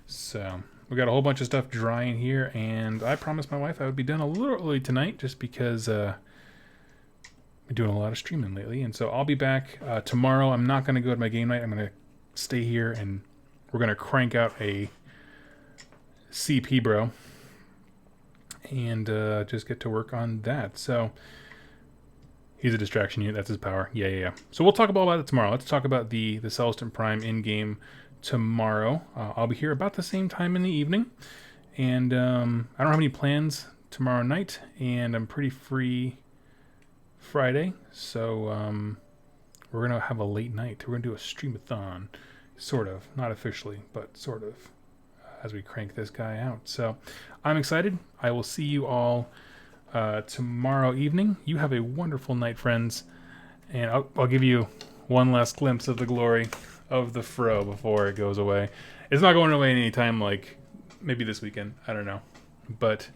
So we got a whole bunch of stuff drying here, and I promised my wife I would be done a little early tonight, just because I've been doing a lot of streaming lately, and so I'll be back tomorrow. I'm not going to go to my game night. I'm going to stay here, and we're going to crank out a CP bro, and just get to work on that. So. He's a distraction unit. That's his power. Yeah. So we'll talk about it tomorrow. Let's talk about the Celestin Prime in-game tomorrow. I'll be here about the same time in the evening. And I don't have any plans tomorrow night, and I'm pretty free Friday, so we're gonna have a late night. We're gonna do a streamathon, sort of, not officially, but sort of, as we crank this guy out. So I'm excited. I will see you all tomorrow evening. You have a wonderful night, friends, and I'll give you one last glimpse of the glory of the fro before it goes away. It's not going away anytime, like maybe this weekend. I don't know, but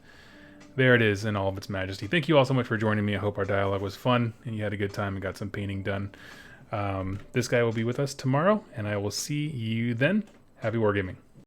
there it is in all of its majesty. Thank you all so much for joining me. I hope our dialogue was fun and you had a good time and got some painting done. This guy will be with us tomorrow, and I will see you then. Happy wargaming.